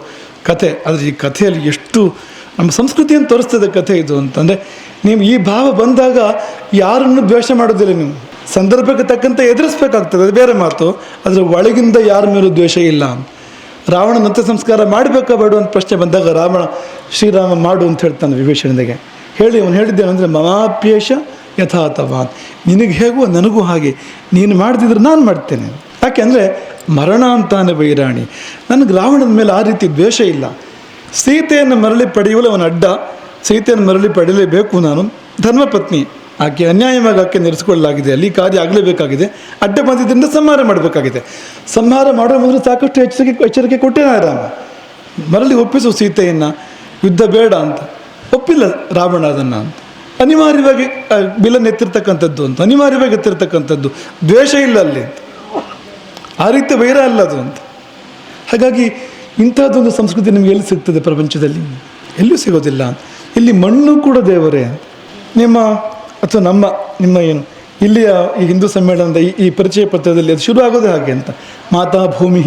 ಕಥೆ. ಆದರೆ ಈ ಕಥೆಯಲ್ಲಿ ಎಷ್ಟು ನಮ್ಮ ಸಂಸ್ಕೃತಿಯನ್ನು ತೋರಿಸ್ತದೆ ಕಥೆ ಇದು ಅಂತಂದರೆ, ನೀವು ಈ ಭಾವ ಬಂದಾಗ ಯಾರನ್ನು ದ್ವೇಷ ಮಾಡೋದಿಲ್ಲ, ನೀವು ಸಂದರ್ಭಕ್ಕೆ ತಕ್ಕಂತೆ ಎದುರಿಸ್ಬೇಕಾಗ್ತದೆ, ಅದು ಬೇರೆ ಮಾತು. ಅದರ ಒಳಗಿಂದ ಯಾರ ಮೇಲೂ ದ್ವೇಷ ಇಲ್ಲ. ರಾವಣನಂತೆ ಸಂಸ್ಕಾರ ಮಾಡಬೇಕಾ ಬೇಡ ಅಂತ ಪ್ರಶ್ನೆ ಬಂದಾಗ ಶ್ರೀರಾಮ ಮಾಡು ಅಂತ ಹೇಳ್ತಾನೆ ವಿಭೀಷಣನಿಗೆ. ಅವನು ಹೇಳಿದ್ದೇನೆಂದರೆ, ಮಮಾಪ್ಯೇಷ ಯಥಾತವಾನ್, ನಿನಗೆ ಹೇಗೋ ನನಗೂ ಹಾಗೆ, ನೀನು ಮಾಡ್ತಿದ್ರೆ ನಾನು ಮಾಡ್ತೇನೆ. ಯಾಕೆಂದರೆ ಮರಣ ಅಂತಾನೆ ವೈರಾಣಿ, ನನಗೆ ರಾವಣನ ಮೇಲೆ ಆ ರೀತಿ ದ್ವೇಷ ಇಲ್ಲ. ಸೀತೆಯನ್ನು ಮರಳಿ ಪಡೆಯುವಲು ಅವನ ಅಡ್ಡ, ಸೀತೆಯನ್ನು ಮರಳಿ ಪಡೆಯಲೇಬೇಕು. ನಾನು ಧರ್ಮಪತ್ನಿ, ಆಕೆ ಅನ್ಯಾಯವಾಗಿ ಆಕೆ ನಿಲ್ಲಿಸಿಕೊಳ್ಳಲಾಗಿದೆ, ಅಲ್ಲಿ ಕಾರ್ಯ ಆಗಲೇಬೇಕಾಗಿದೆ, ಅಡ್ಡ ಬಂದಿದ್ದರಿಂದ ಸಂಹಾರ ಮಾಡಬೇಕಾಗಿದೆ. ಸಂಹಾರ ಮಾಡೋ ಮೊದಲು ಸಾಕಷ್ಟು ಎಚ್ಚರಿಕೆ ಕೊಟ್ಟೆ ರಾಮ, ಮರಳಿ ಒಪ್ಪಿಸು ಸೀತೆಯನ್ನು, ಯುದ್ಧ ಬೇಡ ಅಂತ. ಒಪ್ಪಿಲ್ಲ ರಾವಣ ಅದನ್ನು ಅಂತ. ಅನಿವಾರ್ಯವಾಗಿ ಬಿಲನ್ನು ಎತ್ತಿರ್ತಕ್ಕಂಥದ್ದು ಅಂತ, ಅನಿವಾರ್ಯವಾಗಿ ಎತ್ತಿರ್ತಕ್ಕಂಥದ್ದು, ದ್ವೇಷ ಇಲ್ಲ ಅಲ್ಲಿ ಅಂತ, ಆ ರೀತಿ ವೈರ ಅಲ್ಲ ಅದು ಅಂತ. ಹಾಗಾಗಿ ಇಂಥದ್ದೊಂದು ಸಂಸ್ಕೃತಿ ನಿಮಗೆ ಎಲ್ಲಿ ಸಿಗ್ತದೆ ಪ್ರಪಂಚದಲ್ಲಿ? ಎಲ್ಲೂ ಸಿಗೋದಿಲ್ಲ. ಇಲ್ಲಿ ಮಣ್ಣು ಕೂಡ ದೇವರೇ. ಅಥವಾ ನಿಮ್ಮ ಏನು ಇಲ್ಲಿಯ ಈ ಹಿಂದೂ ಸಮ್ಮೇಳನದ ಈ ಪರಿಚಯ ಪತ್ರದಲ್ಲಿ ಅದು ಶುರು ಆಗೋದೇ ಹಾಗೆ ಅಂತ, ಮಾತಾ ಭೂಮಿ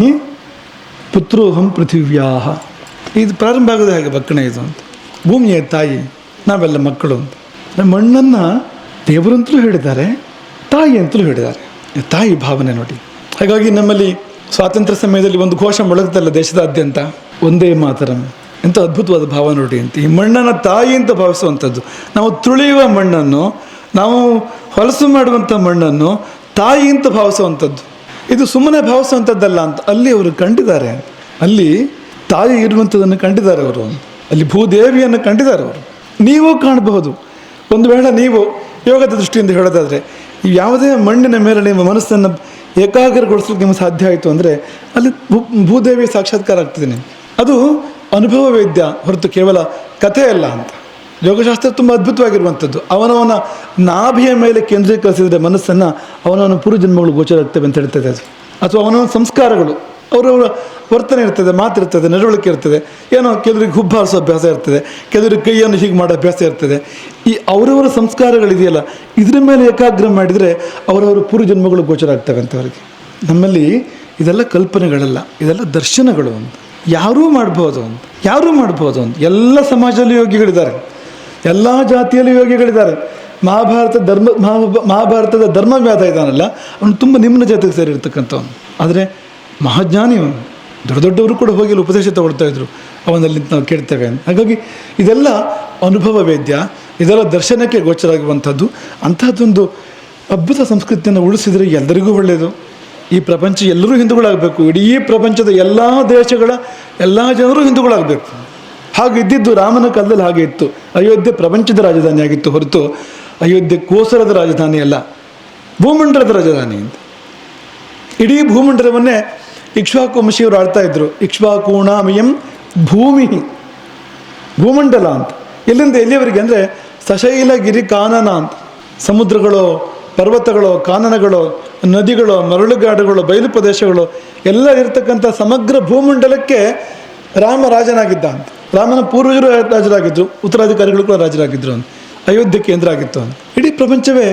ಪುತ್ರೋಹಂ ಪೃಥಿವ್ಯಾಹ, ಇದು ಪ್ರಾರಂಭ ಆಗೋದೇ ಹಾಗೆ ಬಕ್ಕಣೆ ಇದು ಅಂತ. ಭೂಮಿಯೇ ತಾಯಿ, ನಾವೆಲ್ಲ ಮಕ್ಕಳು ಅಂತ. ಮಣ್ಣನ್ನು ದೇವರಂತಲೂ ಹೇಳಿದ್ದಾರೆ, ತಾಯಿ ಅಂತಲೂ ಹೇಳಿದ್ದಾರೆ. ತಾಯಿ ಭಾವನೆ ನೋಡಿ. ಹಾಗಾಗಿ ನಮ್ಮಲ್ಲಿ ಸ್ವಾತಂತ್ರ್ಯ ಸಮಯದಲ್ಲಿ ಒಂದು ಘೋಷ ಮೊಳಗುತ್ತಲ್ಲ ದೇಶದಾದ್ಯಂತ, ಒಂದೇ ಮಾತರಂ. ಎಂಥ ಅದ್ಭುತವಾದ ಭಾವ ನೋಡಿ ಅಂತ. ಈ ಮಣ್ಣನ್ನು ತಾಯಿ ಅಂತ ಭಾವಿಸುವಂಥದ್ದು, ನಾವು ತುಳಿಯುವ ಮಣ್ಣನ್ನು, ನಾವು ಹೊಲಸು ಮಾಡುವಂಥ ಮಣ್ಣನ್ನು ತಾಯಿ ಅಂತ ಭಾವಿಸುವಂಥದ್ದು, ಇದು ಸುಮ್ಮನೆ ಭಾವಿಸುವಂಥದ್ದಲ್ಲ ಅಂತ ಅಲ್ಲಿ ಅವರು ಕಂಡಿದ್ದಾರೆ. ಅಲ್ಲಿ ತಾಯಿ ಇರುವಂಥದ್ದನ್ನು ಕಂಡಿದ್ದಾರೆ ಅವರು, ಅಲ್ಲಿ ಭೂದೇವಿಯನ್ನು ಕಂಡಿದ್ದಾರೆ ಅವರು. ನೀವು ಕಾಣಬಹುದು. ಒಂದು ವೇಳೆ ನೀವು ಯೋಗದ ದೃಷ್ಟಿಯಿಂದ ಹೇಳೋದಾದರೆ, ಯಾವುದೇ ಮಣ್ಣಿನ ಮೇಲೆ ನಿಮ್ಮ ಮನಸ್ಸನ್ನು ಏಕಾಗ್ರಗೊಳಿಸ್ಲಿಕ್ಕೆ ನಿಮಗೆ ಸಾಧ್ಯ ಆಯಿತು ಅಂದರೆ ಅಲ್ಲಿ ಭೂದೇವಿ ಸಾಕ್ಷಾತ್ಕಾರ ಆಗ್ತದೆ ನಿಮಗೆ. ಅದು ಅನುಭವ ವೇದ್ಯ ಹೊರತು ಕೇವಲ ಕಥೆ ಅಲ್ಲ ಅಂತ. ಯೋಗಶಾಸ್ತ್ರ ತುಂಬ ಅದ್ಭುತವಾಗಿರುವಂಥದ್ದು. ಅವನವನ ನಾಭಿಯ ಮೇಲೆ ಕೇಂದ್ರೀಕರಿಸಿದರೆ ಮನಸ್ಸನ್ನು ಅವನವನ ಪೂರ್ವಜನ್ಮಗಳು ಗೋಚರ ಆಗ್ತವೆ ಅಂತ ಹೇಳ್ತದೆ ಅದು. ಅಥವಾ ಅವನವನ ಸಂಸ್ಕಾರಗಳು, ಅವರವರ ವರ್ತನೆ ಇರ್ತದೆ, ಮಾತಿರ್ತದೆ, ನಡವಳಿಕೆ ಇರ್ತದೆ. ಏನೋ ಕೆಲವರಿಗೆ ಹುಬ್ಬಾರಿಸೋ ಅಭ್ಯಾಸ ಇರ್ತದೆ, ಕೆಲವರಿಗೆ ಕೈಯನ್ನು ಹೀಗೆ ಮಾಡೋ ಅಭ್ಯಾಸ ಇರ್ತದೆ. ಈ ಅವರವರ ಸಂಸ್ಕಾರಗಳಿದೆಯಲ್ಲ, ಇದರ ಮೇಲೆ ಏಕಾಗ್ರ ಮಾಡಿದರೆ ಅವರವರ ಪೂರ್ವಜನ್ಮಗಳು ಗೋಚರ ಆಗ್ತವೆ ಅಂತವರಿಗೆ. ನಮ್ಮಲ್ಲಿ ಇದೆಲ್ಲ ಕಲ್ಪನೆಗಳಲ್ಲ, ಇದೆಲ್ಲ ದರ್ಶನಗಳು ಅಂತ. ಯಾರೂ ಮಾಡ್ಬೋದು ಅಂತ. ಎಲ್ಲ ಸಮಾಜದಲ್ಲಿ ಯೋಗಿಗಳಿದ್ದಾರೆ, ಎಲ್ಲ ಜಾತಿಯಲ್ಲಿ ಯೋಗಿಗಳಿದ್ದಾರೆ. ಮಹಾಭಾರತದ ಧರ್ಮವ್ಯಾಧ ಇದ್ದಾನಲ್ಲ, ಅವನು ತುಂಬ ನಿಮ್ನ ಜಾತಿಗೆ ಸೇರಿರ್ತಕ್ಕಂಥವನು. ಆದರೆ ಮಹಾಜ್ಞಾನಿ ಅವನು. ದೊಡ್ಡವರು ಕೂಡ ಹೋಗಿ ಉಪದೇಶ ತಗೊಳ್ತಾ ಇದ್ರು, ಅವನಲ್ಲಿ ನಾವು ಕೇಳ್ತೇವೆ ಅಂತ. ಹಾಗಾಗಿ ಇದೆಲ್ಲ ಅನುಭವ ವೇದ್ಯ, ಇದೆಲ್ಲ ದರ್ಶನಕ್ಕೆ ಗೋಚರ ಆಗುವಂಥದ್ದು. ಅಂಥದ್ದೊಂದು ಅದ್ಭುತ ಸಂಸ್ಕೃತಿಯನ್ನು ಉಳಿಸಿದರೆ ಎಲ್ಲರಿಗೂ ಒಳ್ಳೆಯದು. ಈ ಪ್ರಪಂಚ ಎಲ್ಲರೂ ಹಿಂದೂಗಳಾಗಬೇಕು. ಇಡೀ ಪ್ರಪಂಚದ ಎಲ್ಲ ದೇಶಗಳ ಎಲ್ಲ ಜನರು ಹಿಂದೂಗಳಾಗಬೇಕು. ಹಾಗೆ ಇದ್ದಿದ್ದು ರಾಮನ ಕಾಲದಲ್ಲಿ ಹಾಗೆ ಇತ್ತು. ಅಯೋಧ್ಯೆ ಪ್ರಪಂಚದ ರಾಜಧಾನಿ ಆಗಿತ್ತು ಹೊರತು ಅಯೋಧ್ಯೆ ಕೋಸರದ ರಾಜಧಾನಿ ಅಲ್ಲ, ಭೂಮಂಡಲದ ರಾಜಧಾನಿ ಅಂತ. ಇಡೀ ಭೂಮಂಡಲವನ್ನೇ ಇಕ್ಷ್ವಾಕು ವಂಶೀಯವರು ಆಳ್ತಾ ಇದ್ರು. ಇಕ್ಷ್ವಾಕೂಣಾಮಯಂ ಭೂಮಿ, ಭೂಮಂಡಲ ಅಂತ. ಎಲ್ಲಿಂದ ಎಲ್ಲಿಯವರೆಗೆ ಅಂದರೆ ಸಶೈಲಗಿರಿ ಕಾನನ ಅಂತ. ಸಮುದ್ರಗಳು, ಪರ್ವತಗಳು, ಕಾನನಗಳು, ನದಿಗಳು, ಮರಳುಗಾಡುಗಳು, ಬಯಲು ಪ್ರದೇಶಗಳು ಎಲ್ಲ ಇರತಕ್ಕಂಥ ಸಮಗ್ರ ಭೂಮಂಡಲಕ್ಕೆ ರಾಮ ರಾಜನಾಗಿದ್ದ ಅಂತ. ರಾಮನ ಪೂರ್ವಜರು ರಾಜರಾಗಿದ್ದರು, ಉತ್ತರಾಧಿಕಾರಿಗಳು ಕೂಡ ರಾಜರಾಗಿದ್ದರು ಅಂತ. ಅಯೋಧ್ಯೆ ಕೇಂದ್ರ ಆಗಿತ್ತು ಅಂತ. ಇಡೀ ಪ್ರಪಂಚವೇ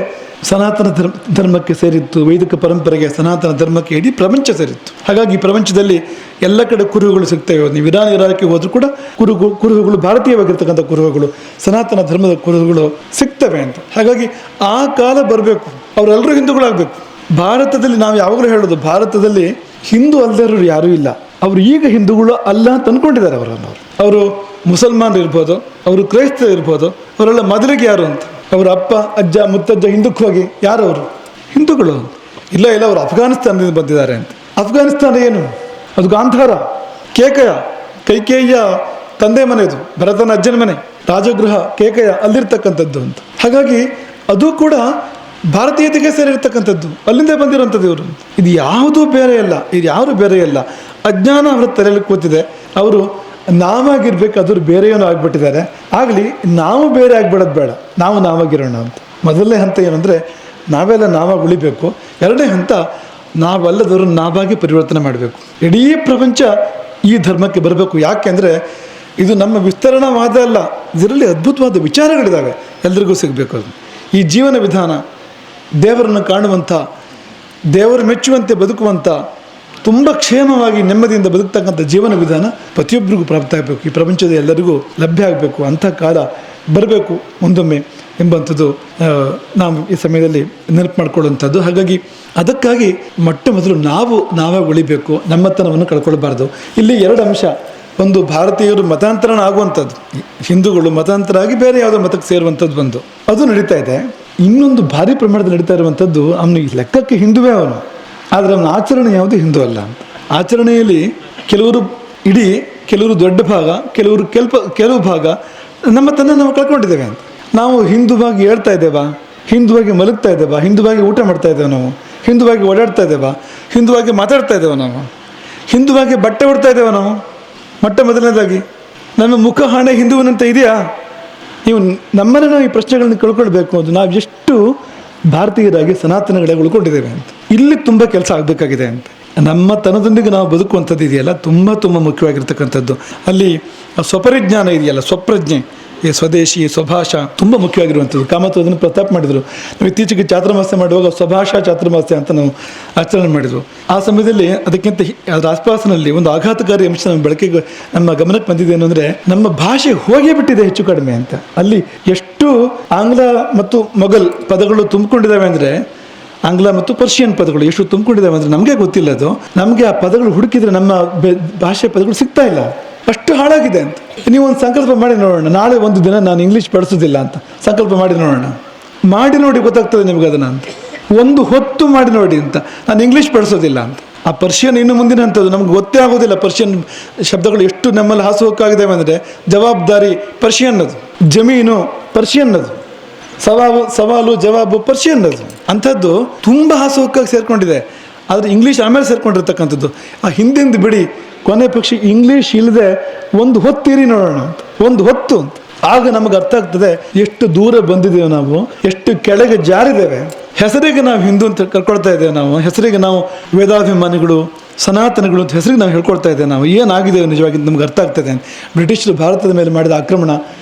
ಸನಾತನ ಧರ್ಮಕ್ಕೆ ಸೇರಿತ್ತು. ವೈದಿಕ ಪರಂಪರೆಗೆ, ಸನಾತನ ಧರ್ಮಕ್ಕೆ ಇಡೀ ಪ್ರಪಂಚ ಸೇರಿತ್ತು. ಹಾಗಾಗಿ ಪ್ರಪಂಚದಲ್ಲಿ ಎಲ್ಲ ಕಡೆ ಕುರುಹುಗಳು ಸಿಗ್ತವೆ. ನೀವು ಇರಾಕ್ಕೆ ಹೋದರೂ ಕೂಡ ಕುರುಹುಗಳು, ಭಾರತೀಯವಾಗಿರ್ತಕ್ಕಂಥ ಕುರುಹುಗಳು, ಸನಾತನ ಧರ್ಮದ ಕುರುಹುಗಳು ಸಿಗ್ತವೆ ಅಂತ. ಹಾಗಾಗಿ ಆ ಕಾಲ ಬರಬೇಕು, ಅವರೆಲ್ಲರೂ ಹಿಂದೂಗಳಾಗಬೇಕು. ಭಾರತದಲ್ಲಿ ನಾವು ಯಾವಾಗಲೂ ಹೇಳೋದು, ಭಾರತದಲ್ಲಿ ಹಿಂದೂ ಅಲ್ಲದವರು ಯಾರೂ ಇಲ್ಲ. ಅವರು ಈಗ ಹಿಂದೂಗಳು ಅಲ್ಲ ಅಂತ ಅಂದ್ಕೊಂಡಿದ್ದಾರೆ. ಅವರು ಮುಸಲ್ಮಾನರು ಇರ್ಬೋದು, ಅವರು ಕ್ರೈಸ್ತರು ಇರ್ಬೋದು, ಅವರೆಲ್ಲ ಮೊದಲಿಗೆ ಯಾರು ಅಂತ, ಅವರ ಅಪ್ಪ ಅಜ್ಜ ಮುತ್ತಜ್ಜ ಹಿಂದಕ್ಕೆ ಹೋಗಿ ಯಾರು ಅವರು ಹಿಂದೂಗಳು? ಇಲ್ಲ ಅವರು ಅಫ್ಘಾನಿಸ್ತಾನದಿಂದ ಬಂದಿದ್ದಾರೆ ಅಂತ. ಅಫ್ಘಾನಿಸ್ತಾನ ಏನು? ಅದು ಗಾಂಧಾರ, ಕೇಕಯ, ಕೈಕೇಯಿಯ ತಂದೆ ಮನೆಯದು, ಭರತನ ಅಜ್ಜನ ಮನೆ, ರಾಜಗೃಹ ಕೇಕಯ ಅಲ್ಲಿರ್ತಕ್ಕಂಥದ್ದು ಅಂತ. ಹಾಗಾಗಿ ಅದು ಕೂಡ ಭಾರತೀಯತೆಗೆ ಸೇರಿರ್ತಕ್ಕಂಥದ್ದು, ಅಲ್ಲಿಂದ ಬಂದಿರೋಂಥದ್ದು ಇವರು. ಇದು ಯಾವುದೂ ಬೇರೆ ಅಲ್ಲ, ಇದು ಯಾರು ಬೇರೆ ಅಲ್ಲ. ಅಜ್ಞಾನ ಅವರ ತಲೆಯಲ್ಲಿ ಕೂತಿದೆ. ಅವರು ನಾವಾಗಿರ್ಬೇಕು, ಅದ್ರ ಬೇರೆಯೇನೋ ಆಗಿಬಿಟ್ಟಿದ್ದಾರೆ. ಆಗಲಿ, ನಾವು ಬೇರೆ ಆಗಿಬಿಡೋದು ಬೇಡ, ನಾವಾಗಿರೋಣ ಅಂತ. ಮೊದಲನೇ ಹಂತ ಏನಂದರೆ ನಾವೆಲ್ಲ ನಾವಾಗಿ ಉಳಿಬೇಕು. ಎರಡನೇ ಹಂತ ನಾವೆಲ್ಲದವರು ನಾವಾಗಿ ಪರಿವರ್ತನೆ ಮಾಡಬೇಕು. ಇಡೀ ಪ್ರಪಂಚ ಈ ಧರ್ಮಕ್ಕೆ ಬರಬೇಕು. ಯಾಕೆಂದರೆ ಇದು ನಮ್ಮ ವಿಸ್ತರಣವಾದ ಅಲ್ಲ, ಇದರಲ್ಲಿ ಅದ್ಭುತವಾದ ವಿಚಾರಗಳಿದ್ದಾವೆ, ಎಲ್ರಿಗೂ ಸಿಗಬೇಕು. ಅದು ಈ ಜೀವನ ವಿಧಾನ, ದೇವರನ್ನು ಕಾಣುವಂಥ ದೇವರು ಮೆಚ್ಚುವಂತೆ ಬದುಕುವಂಥ, ತುಂಬ ಕ್ಷೇಮವಾಗಿ ನೆಮ್ಮದಿಯಿಂದ ಬದುಕ್ತಕ್ಕಂಥ ಜೀವನ ವಿಧಾನ ಪ್ರತಿಯೊಬ್ಬರಿಗೂ ಪ್ರಾಪ್ತ ಆಗಬೇಕು, ಈ ಪ್ರಪಂಚದ ಎಲ್ಲರಿಗೂ ಲಭ್ಯ ಆಗಬೇಕು, ಅಂಥ ಕಾಲ ಬರಬೇಕು ಮುಂದೊಮ್ಮೆ ಎಂಬಂಥದ್ದು ನಾವು ಈ ಸಮಯದಲ್ಲಿ ನೆನಪು ಮಾಡ್ಕೊಳ್ಳುವಂಥದ್ದು. ಹಾಗಾಗಿ ಅದಕ್ಕಾಗಿ ಮೊಟ್ಟ ಮೊದಲು ನಾವೇ ಉಳಿಬೇಕು, ನಮ್ಮತನವನ್ನು ಕಳ್ಕೊಳ್ಬಾರ್ದು. ಇಲ್ಲಿ ಎರಡು ಅಂಶ. ಒಂದು, ಭಾರತೀಯರು ಮತಾಂತರಣ ಆಗುವಂಥದ್ದು, ಹಿಂದೂಗಳು ಮತಾಂತರ ಆಗಿ ಬೇರೆ ಯಾವುದೋ ಮತಕ್ಕೆ ಸೇರುವಂಥದ್ದು ಒಂದು, ಅದು ನಡೀತಾ ಇದೆ. ಇನ್ನೊಂದು ಭಾರಿ ಪ್ರಮಾಣದಲ್ಲಿ ನಡೀತಾ ಇರುವಂಥದ್ದು, ಅವನು ಈ ಲೆಕ್ಕಕ್ಕೆ ಹಿಂದುವೇ ಅವನು, ಆದರೆ ಅವನ ಆಚರಣೆ ಯಾವುದು ಹಿಂದೂ ಅಲ್ಲ ಅಂತ. ಆಚರಣೆಯಲ್ಲಿ ಕೆಲವರು ಇಡೀ, ಕೆಲವರು ದೊಡ್ಡ ಭಾಗ, ಕೆಲವು ಭಾಗ ನಮ್ಮತನ ನಾವು ಕಳ್ಕೊಂಡಿದ್ದೇವೆ ಅಂತ. ನಾವು ಹಿಂದುವಾಗಿ ಹೇಳ್ತಾ ಇದ್ದೇವಾ, ಹಿಂದುವಾಗಿ ಮಲಗ್ತಾ ಇದ್ದೇವಾ, ಹಿಂದುವಾಗಿ ಊಟ ಮಾಡ್ತಾ ಇದ್ದೇವೆ ನಾವು, ಹಿಂದುವಾಗಿ ಓಡಾಡ್ತಾ ಇದ್ದೇವಾ, ಹಿಂದುವಾಗಿ ಮಾತಾಡ್ತಾ ಇದ್ದೇವೆ ನಾವು, ಹಿಂದುವಾಗಿ ಬಟ್ಟೆ ಉಡ್ತಾ ಇದ್ದೇವೆ ನಾವು. ಮೊಟ್ಟ ಮೊದಲನೇದಾಗಿ ನಮ್ಮ ಮುಖ ಹಾಣೆ ಹಿಂದುವಿನಂತ ಇದೆಯಾ? ನೀವು ನಮ್ಮನ್ನು ನಾವು ಈ ಪ್ರಶ್ನೆಗಳನ್ನು ಕಳ್ಕೊಳ್ಬೇಕು. ಅದು ನಾವು ಎಷ್ಟು ಭಾರತೀಯರಾಗಿ ಸನಾತನಗಳಾಗಿ ಉಳ್ಕೊಂಡಿದ್ದೇವೆ ಅಂತ. ಇಲ್ಲಿ ತುಂಬ ಕೆಲಸ ಆಗಬೇಕಾಗಿದೆ ಅಂತ. ನಮ್ಮ ತನದೊಂದಿಗೆ ನಾವು ಬದುಕುವಂಥದ್ದು ಇದೆಯಲ್ಲ, ತುಂಬ ಮುಖ್ಯವಾಗಿರ್ತಕ್ಕಂಥದ್ದು. ಅಲ್ಲಿ ಸ್ವಪರಿಜ್ಞಾನ ಇದೆಯಲ್ಲ, ಸ್ವಪ್ರಜ್ಞೆ, ಈ ಸ್ವದೇಶಿ ಸ್ವಭಾಷಾ ತುಂಬ ಮುಖ್ಯವಾಗಿರುವಂಥದ್ದು. ಕಾಮತ್ ಅದನ್ನು ಪ್ರಸ್ತಾಪ ಮಾಡಿದರು. ನಾವು ಇತ್ತೀಚೆಗೆ ಚಾತುರ್ಮಾಸ್ಯ ಮಾಡುವಾಗ ಸ್ವಭಾಷಾ ಚಾತುರ್ಮಾಸ್ಯ ಅಂತ ನಾವು ಆಚರಣೆ ಮಾಡಿದರು. ಆ ಸಮಯದಲ್ಲಿ ಅದಕ್ಕಿಂತ ಅದರ ಆಸ್ಪಾಸಿನಲ್ಲಿ ಒಂದು ಆಘಾತಕಾರಿ ಅಂಶ ನಮ್ಮ ಗಮನಕ್ಕೆ ಬಂದಿದೆ ಏನಂದರೆ, ನಮ್ಮ ಭಾಷೆ ಹೋಗೇ ಬಿಟ್ಟಿದೆ ಹೆಚ್ಚು ಕಡಿಮೆ ಅಂತ. ಅಲ್ಲಿ ಎಷ್ಟು ಆಂಗ್ಲ ಮತ್ತು ಮೊಘಲ್ ಪದಗಳು ತುಂಬಿಕೊಂಡಿದ್ದಾವೆ ಅಂದರೆ, ಆಂಗ್ಲ ಮತ್ತು ಪರ್ಷಿಯನ್ ಪದಗಳು ಎಷ್ಟು ತುಂಬಿಕೊಂಡಿದ್ದಾವೆ ಅಂದರೆ ನಮಗೆ ಗೊತ್ತಿಲ್ಲ. ಅದು ನಮಗೆ ಆ ಪದಗಳು ಹುಡುಕಿದ್ರೆ ನಮ್ಮ ಭಾಷೆ ಪದಗಳು ಸಿಗ್ತಾ ಇಲ್ಲ, ಅಷ್ಟು ಹಾಳಾಗಿದೆ ಅಂತ. ನೀವು ಒಂದು ಸಂಕಲ್ಪ ಮಾಡಿ ನೋಡೋಣ, ನಾಳೆ ಒಂದು ದಿನ ನಾನು ಇಂಗ್ಲೀಷ್ ಬಳಸೋದಿಲ್ಲ ಅಂತ ಸಂಕಲ್ಪ ಮಾಡಿ ನೋಡೋಣ. ಮಾಡಿ ನೋಡಿ ಗೊತ್ತಾಗ್ತದೆ ನಿಮ್ಗೆ ಅದನ್ನು ಅಂತ. ಒಂದು ಹೊತ್ತು ಮಾಡಿ ನೋಡಿ ಅಂತ, ನಾನು ಇಂಗ್ಲೀಷ್ ಬಳಸೋದಿಲ್ಲ ಅಂತ. ಆ ಪರ್ಷಿಯನ್ ಇನ್ನು ಮುಂದಿನ ಅಂಥದ್ದು ನಮ್ಗೆ ಗೊತ್ತೇ ಆಗೋದಿಲ್ಲ. ಪರ್ಷಿಯನ್ ಶಬ್ದಗಳು ಎಷ್ಟು ನಮ್ಮಲ್ಲಿ ಹಾಸುಹೊಕ್ಕಾಗಿದ್ದಾವೆ ಅಂದರೆ, ಜವಾಬ್ದಾರಿ ಪರ್ಷಿಯನ್ನದು, ಜಮೀನು ಪರ್ಷಿಯನ್ನದು, ಸವಾಲು ಜವಾಬು ಪರ್ಷಿಯನ್ನದು. ಅಂಥದ್ದು ತುಂಬ ಹಾಸುಹೊಕ್ಕಾಗಿ ಸೇರ್ಕೊಂಡಿದೆ. ಆದರೆ ಇಂಗ್ಲೀಷ್ ಆಮೇಲೆ ಸೇರ್ಕೊಂಡಿರ್ತಕ್ಕಂಥದ್ದು. ಆ ಹಿಂದಿಂದ ಬಿಡಿ, ಕೊನೆ ಪಕ್ಷ ಇಂಗ್ಲೀಷ್ ಇಲ್ಲದೆ ಒಂದು ಹೊತ್ತಿರಿ ನೋಡೋಣ ಅಂತ, ಒಂದು ಹೊತ್ತು ಅಂತ. ಆಗ ನಮಗೆ ಅರ್ಥ ಆಗ್ತದೆ ಎಷ್ಟು ದೂರ ಬಂದಿದ್ದೇವೆ ನಾವು, ಎಷ್ಟು ಕೆಳಗೆ ಜಾರಿದ್ದೇವೆ. ಹೆಸರಿಗೆ ನಾವು ಹಿಂದೂ ಅಂತ ಕರ್ಕೊಳ್ತಾ ಇದ್ದೇವೆ, ನಾವು ಹೆಸರಿಗೆ ನಾವು ವೇದಾಭಿಮಾನಿಗಳು ಸನಾತನಗಳು ಅಂತ ಹೆಸರಿಗೆ ನಾವು ಹೇಳ್ಕೊಳ್ತಾ ಇದ್ದೇವೆ. ನಾವು ಏನಾಗಿದ್ದೇವೆ ನಿಜವಾಗಿ ನಮ್ಗೆ ಅರ್ಥ ಆಗ್ತದೆ. ಬ್ರಿಟಿಷರು ಭಾರತದ ಮೇಲೆ ಮಾಡಿದ ಆಕ್ರಮಣ,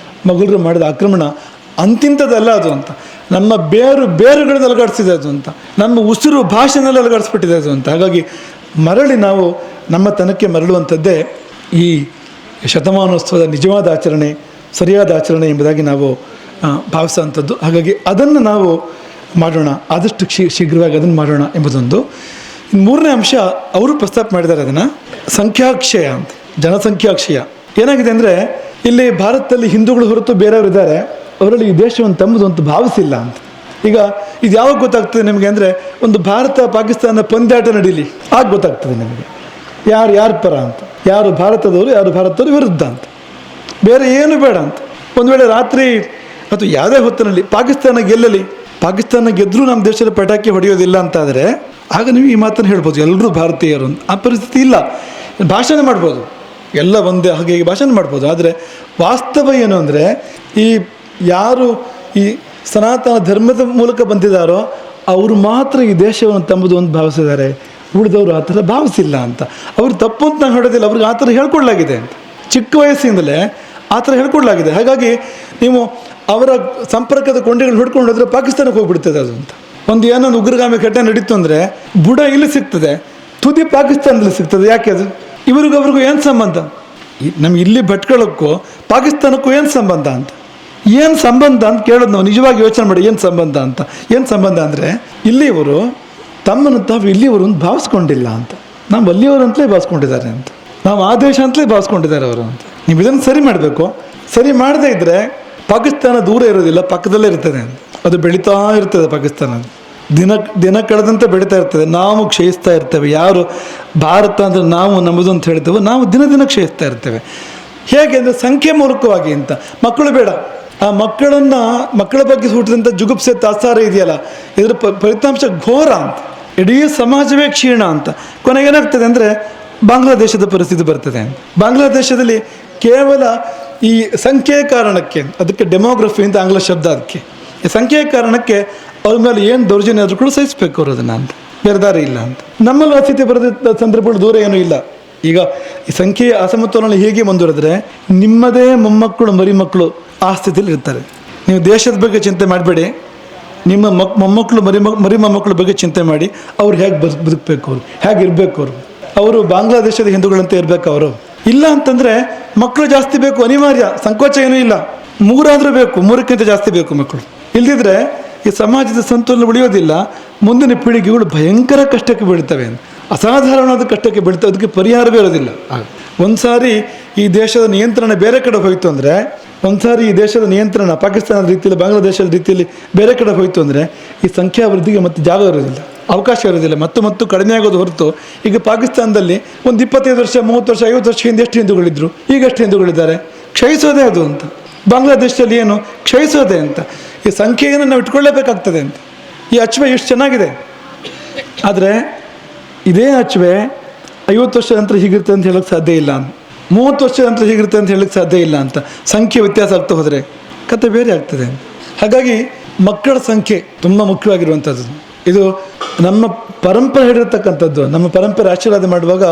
ಮೊಘಲರು ಮಾಡಿದ ಆಕ್ರಮಣ ಅಂತಿಂಥದ್ದಲ್ಲ ಅದು ಅಂತ. ನಮ್ಮ ಬೇರುಗಳನ್ನ ಅಲುಗಾಡಿಸಿದೆ ಅದು ಅಂತ, ನಮ್ಮ ಉಸಿರು ಭಾಷೆನಲ್ಲಿ ಅಲುಗಾಡಿಸ್ಬಿಟ್ಟಿದೆ ಅದು ಅಂತ. ಹಾಗಾಗಿ ಮರಳಿ ನಾವು ನಮ್ಮ ತನಕ್ಕೆ ಮರಳುವಂಥದ್ದೇ ಈ ಶತಮಾನೋತ್ಸವದ ನಿಜವಾದ ಆಚರಣೆ, ಸರಿಯಾದ ಆಚರಣೆ ಎಂಬುದಾಗಿ ನಾವು ಭಾವಿಸುವಂಥದ್ದು. ಹಾಗಾಗಿ ಅದನ್ನು ನಾವು ಮಾಡೋಣ, ಆದಷ್ಟು ಶೀಘ್ರವಾಗಿ ಅದನ್ನು ಮಾಡೋಣ ಎಂಬುದೊಂದು. ಮೂರನೇ ಅಂಶ ಅವರು ಪ್ರಸ್ತಾಪ ಮಾಡಿದ್ದಾರೆ, ಅದನ್ನು ಸಂಖ್ಯಾಕ್ಷಯ ಅಂತ, ಜನಸಂಖ್ಯಾಕ್ಷಯ. ಏನಾಗಿದೆ ಅಂದರೆ, ಇಲ್ಲಿ ಭಾರತದಲ್ಲಿ ಹಿಂದೂಗಳು ಹೊರತು ಬೇರೆಯವರು ಇದ್ದಾರೆ, ಅವರಲ್ಲಿ ಈ ದೇಶವನ್ನು ತಮ್ಮದು ಅಂತ ಭಾವಿಸಿಲ್ಲ ಅಂತ. ಈಗ ಇದು ಯಾವಾಗ ಗೊತ್ತಾಗ್ತದೆ ನಿಮಗೆ ಅಂದರೆ, ಒಂದು ಭಾರತ ಪಾಕಿಸ್ತಾನ ಪಂದ್ಯಾಟ ನಡೀಲಿ, ಆಗ ಗೊತ್ತಾಗ್ತದೆ ನಮಗೆ ಯಾರು ಪರ ಅಂತ, ಯಾರು ಭಾರತದವರು ಯಾರು ಭಾರತದವರು ವಿರುದ್ಧ ಅಂತ. ಬೇರೆ ಏನು ಬೇಡ ಅಂತ. ಒಂದು ವೇಳೆ ರಾತ್ರಿ ಅಥವಾ ಯಾವುದೇ ಹೊತ್ತಿನಲ್ಲಿ ಪಾಕಿಸ್ತಾನ ಗೆಲ್ಲಲಿ, ಪಾಕಿಸ್ತಾನ ಗೆದ್ದರೂ ನಮ್ಮ ದೇಶದ ಪಟಾಕಿ ಹೊಡೆಯೋದಿಲ್ಲ ಅಂತಾದರೆ ಆಗ ನೀವು ಈ ಮಾತನ್ನು ಹೇಳ್ಬೋದು, ಎಲ್ಲರೂ ಭಾರತೀಯರು ಅಂತ. ಆ ಪರಿಸ್ಥಿತಿ ಇಲ್ಲ. ಭಾಷಣ ಮಾಡ್ಬೋದು, ಎಲ್ಲ ಒಂದೇ ಹಾಗೆ ಭಾಷಣ ಮಾಡ್ಬೋದು. ಆದರೆ ವಾಸ್ತವ ಏನು ಅಂದರೆ, ಯಾರು ಈ ಸನಾತನ ಧರ್ಮದ ಮೂಲಕ ಬಂದಿದ್ದಾರೋ ಅವರು ಮಾತ್ರ ಈ ದೇಶವನ್ನು ತಮ್ಮದು ಅಂತ ಭಾವಿಸಿದ್ದಾರೆ, ಉಳಿದವರು ಆ ಥರ ಭಾವಿಸಿಲ್ಲ ಅಂತ. ಅವರು ತಪ್ಪು ಅಂತ ನಾನು ಹೇಳೋದಿಲ್ಲ, ಅವ್ರಿಗೆ ಆ ಥರ ಹೇಳ್ಕೊಡ್ಲಾಗಿದೆ ಅಂತ, ಚಿಕ್ಕ ವಯಸ್ಸಿಂದಲೇ ಆ ಥರ ಹೇಳ್ಕೊಡ್ಲಾಗಿದೆ. ಹಾಗಾಗಿ ನೀವು ಅವರ ಸಂಪರ್ಕದ ಕೊಂಡಿಗಳು ಹಿಡ್ಕೊಂಡು ಹೋದರೆ ಪಾಕಿಸ್ತಾನಕ್ಕೆ ಹೋಗ್ಬಿಡ್ತದೆ ಅದು ಅಂತ. ಒಂದು ಏನೊಂದು ಉಗ್ರಗಾಮಿ ಘಟನೆ ನಡೀತು ಅಂದರೆ ಬುಡ ಇಲ್ಲಿ ಸಿಗ್ತದೆ, ತುದಿ ಪಾಕಿಸ್ತಾನದಲ್ಲಿ ಸಿಗ್ತದೆ. ಯಾಕೆ ಅದು? ಅವ್ರಿಗೂ ಏನು ಸಂಬಂಧ? ನಮ್ಗೆ ಇಲ್ಲಿ ಭಟ್ಕೊಳ್ಳೋಕ್ಕೂ ಪಾಕಿಸ್ತಾನಕ್ಕೂ ಏನು ಸಂಬಂಧ ಅಂತ, ಏನು ಸಂಬಂಧ ಅಂತ ಕೇಳೋದು ನಾವು ನಿಜವಾಗಿ ಯೋಚನೆ ಮಾಡಿ. ಏನು ಸಂಬಂಧ ಅಂದರೆ, ಇಲ್ಲಿಯವರು ತಮ್ಮನ್ನು ತಾವು ಇಲ್ಲಿಯವರು ಅಂತ ಭಾವಿಸ್ಕೊಂಡಿಲ್ಲ ಅಂತ, ನಾವು ಅಲ್ಲಿಯವರು ಅಂತಲೇ ಭಾವಿಸ್ಕೊಂಡಿದ್ದಾರೆ ಅಂತ, ನಾವು ಆ ದೇಶ ಅಂತಲೇ ಭಾವಿಸ್ಕೊಂಡಿದ್ದಾರೆ ಅವರು ಅಂತ. ನೀವು ಇದನ್ನು ಸರಿ ಮಾಡಬೇಕು. ಸರಿ ಮಾಡದೇ ಇದ್ದರೆ ಪಾಕಿಸ್ತಾನ ದೂರ ಇರೋದಿಲ್ಲ, ಪಕ್ಕದಲ್ಲೇ ಇರ್ತದೆ. ಅದು ಬೆಳೀತಾ ಇರ್ತದೆ. ಪಾಕಿಸ್ತಾನ ದಿನ ಕಳೆದಂತೆ ಬೆಳೀತಾ ಇರ್ತದೆ. ನಾವು ಕ್ಷಯಿಸ್ತಾ ಇರ್ತೇವೆ. ಯಾರು ಭಾರತ ಅಂದರೆ ನಾವು ನಮ್ಮದು ಅಂತ ಹೇಳ್ತೇವೆ, ನಾವು ದಿನ ಕ್ಷಯಿಸ್ತಾ ಇರ್ತೇವೆ. ಹೇಗೆ ಅಂದರೆ ಸಂಖ್ಯೆ ಮೂಲಕವಾಗಿ ಅಂತ. ಮಕ್ಕಳು ಬೇಡ, ಆ ಮಕ್ಕಳ ಬಗ್ಗೆ ಹುಟ್ಟಿದಂಥ ಜುಗುಪ್ಸೆ ತಾತ್ಸಾರ ಇದೆಯಲ್ಲ, ಇದರ ಫಲಿತಾಂಶ ಘೋರ ಅಂತ. ಇಡೀ ಸಮಾಜವೇ ಕ್ಷೀಣ ಅಂತ. ಕೊನೆಗೇನಾಗ್ತದೆ ಅಂದರೆ ಬಾಂಗ್ಲಾದೇಶದ ಪರಿಸ್ಥಿತಿ ಬರ್ತದೆ. ಬಾಂಗ್ಲಾದೇಶದಲ್ಲಿ ಕೇವಲ ಈ ಸಂಖ್ಯೆಯ ಕಾರಣಕ್ಕೆ, ಅದಕ್ಕೆ ಡೆಮೋಗ್ರಫಿ ಅಂತ ಆಂಗ್ಲ ಶಬ್ದ, ಅದಕ್ಕೆ ಈ ಸಂಖ್ಯೆಯ ಕಾರಣಕ್ಕೆ ಅವ್ರ ಮೇಲೆ ಏನು ದೌರ್ಜನ್ಯ ಆದರೂ ಕೂಡ ಸಹಿಸಬೇಕು ಅವರು ಅದನ್ನು ಅಂತ, ಬೇರೆ ದಾರಿ ಇಲ್ಲ ಅಂತ. ನಮ್ಮಲ್ಲಿ ಆ ಸ್ಥಿತಿ ಬರೆದ ಸಂದರ್ಭಗಳು ದೂರ ಏನೂ ಇಲ್ಲ. ಈಗ ಈ ಸಂಖ್ಯೆಯ ಅಸಮತೋಲನ ಹೇಗೆ ಮುಂದುವರೆದ್ರೆ ನಿಮ್ಮದೇ ಮೊಮ್ಮಕ್ಕಳು ಮರಿಮಕ್ಕಳು ಆ ಸ್ಥಿತಿಯಲ್ಲಿ ಇರ್ತಾರೆ. ನೀವು ದೇಶದ ಬಗ್ಗೆ ಚಿಂತೆ ಮಾಡಬೇಡಿ, ನಿಮ್ಮ ಮೊಮ್ಮಕ್ಕಳು ಮರಿ ಮೊಮ್ಮಕ್ಕಳ ಬಗ್ಗೆ ಚಿಂತೆ ಮಾಡಿ ಅವ್ರು ಹೇಗೆ ಬದುಕಬೇಕು, ಅವರು ಹೇಗೆ ಇರಬೇಕು, ಅವರು ಬಾಂಗ್ಲಾದೇಶದ ಹಿಂದೂಗಳಂತೆ ಇರಬೇಕು ಅವರು. ಇಲ್ಲ ಅಂತಂದರೆ ಮಕ್ಕಳು ಜಾಸ್ತಿ ಬೇಕು, ಅನಿವಾರ್ಯ, ಸಂಕೋಚ ಏನೂ ಇಲ್ಲ. 3 ಆದರೂ ಬೇಕು, 3ಕ್ಕಿಂತ ಜಾಸ್ತಿ ಬೇಕು ಮಕ್ಕಳು. ಇಲ್ದಿದ್ರೆ ಈ ಸಮಾಜದ ಸಂತುಲನ ಉಳಿಯೋದಿಲ್ಲ. ಮುಂದಿನ ಪೀಳಿಗೆಗಳು ಭಯಂಕರ ಕಷ್ಟಕ್ಕೆ ಬೀಳ್ತವೆ, ಅಸಾಧಾರಣವಾದ ಕಷ್ಟಕ್ಕೆ ಬೀಳ್ತವೆ. ಅದಕ್ಕೆ ಪರಿಹಾರವೇ ಇರೋದಿಲ್ಲ. ಒಂದು ಸಾರಿ ಈ ದೇಶದ ನಿಯಂತ್ರಣ ಬೇರೆ ಕಡೆ ಹೋಯಿತು ಅಂದರೆ, ಒಂದು ಸಾರಿ ಈ ದೇಶದ ನಿಯಂತ್ರಣ ಪಾಕಿಸ್ತಾನದ ರೀತಿಯಲ್ಲಿ, ಬಾಂಗ್ಲಾದೇಶದ ರೀತಿಯಲ್ಲಿ ಬೇರೆ ಕಡೆ ಹೋಯಿತು ಅಂದರೆ ಈ ಸಂಖ್ಯಾವೃದ್ಧಿಗೆ ಮತ್ತೆ ಜಾಗ ಇರೋದಿಲ್ಲ, ಅವಕಾಶ ಇರೋದಿಲ್ಲ. ಮತ್ತು ಕಡಿಮೆ ಆಗೋದು ಹೊರತು, ಈಗ ಪಾಕಿಸ್ತಾನದಲ್ಲಿ ಒಂದು 25 ವರ್ಷ 30 ವರ್ಷ 50 ವರ್ಷ ಹಿಂದೆ ಎಷ್ಟು ಹಿಂದೂಗಳಿದ್ರು, ಈಗ ಎಷ್ಟು ಹಿಂದೂಗಳಿದ್ದಾರೆ? ಕ್ಷಯಿಸೋದೇ ಅದು ಅಂತ. ಬಾಂಗ್ಲಾದೇಶದಲ್ಲಿ ಏನು ಕ್ಷಯಿಸೋದೆ ಅಂತ. ಈ ಸಂಖ್ಯೆಯನ್ನು ನಾವು ಇಟ್ಕೊಳ್ಳೇಬೇಕಾಗ್ತದೆ ಅಂತ. ಈ ಅಚ್ಚುವೆ ಎಷ್ಟು ಚೆನ್ನಾಗಿದೆ, ಆದರೆ ಇದೇ ಅಚ್ಚುವೆ 50 ವರ್ಷದ ನಂತರ ಹೀಗಿರುತ್ತೆ ಅಂತ ಹೇಳೋಕ್ಕೆ ಸಾಧ್ಯ ಇಲ್ಲ, 30 ವರ್ಷದ ನಂತರ ಹೀಗಿರುತ್ತೆ ಅಂತ ಹೇಳೋಕ್ಕೆ ಸಾಧ್ಯ ಇಲ್ಲ ಅಂತ. ಸಂಖ್ಯೆ ವ್ಯತ್ಯಾಸ ಆಗ್ತಾ ಹೋದರೆ ಕತೆ ಬೇರೆ ಆಗ್ತದೆ. ಹಾಗಾಗಿ ಮಕ್ಕಳ ಸಂಖ್ಯೆ ತುಂಬ ಮುಖ್ಯವಾಗಿರುವಂಥದ್ದು. ಇದು ನಮ್ಮ ಪರಂಪರೆ ಹೇಳಿರ್ತಕ್ಕಂಥದ್ದು. ನಮ್ಮ ಪರಂಪರೆ ಆಶೀರ್ವಾದ ಮಾಡುವಾಗ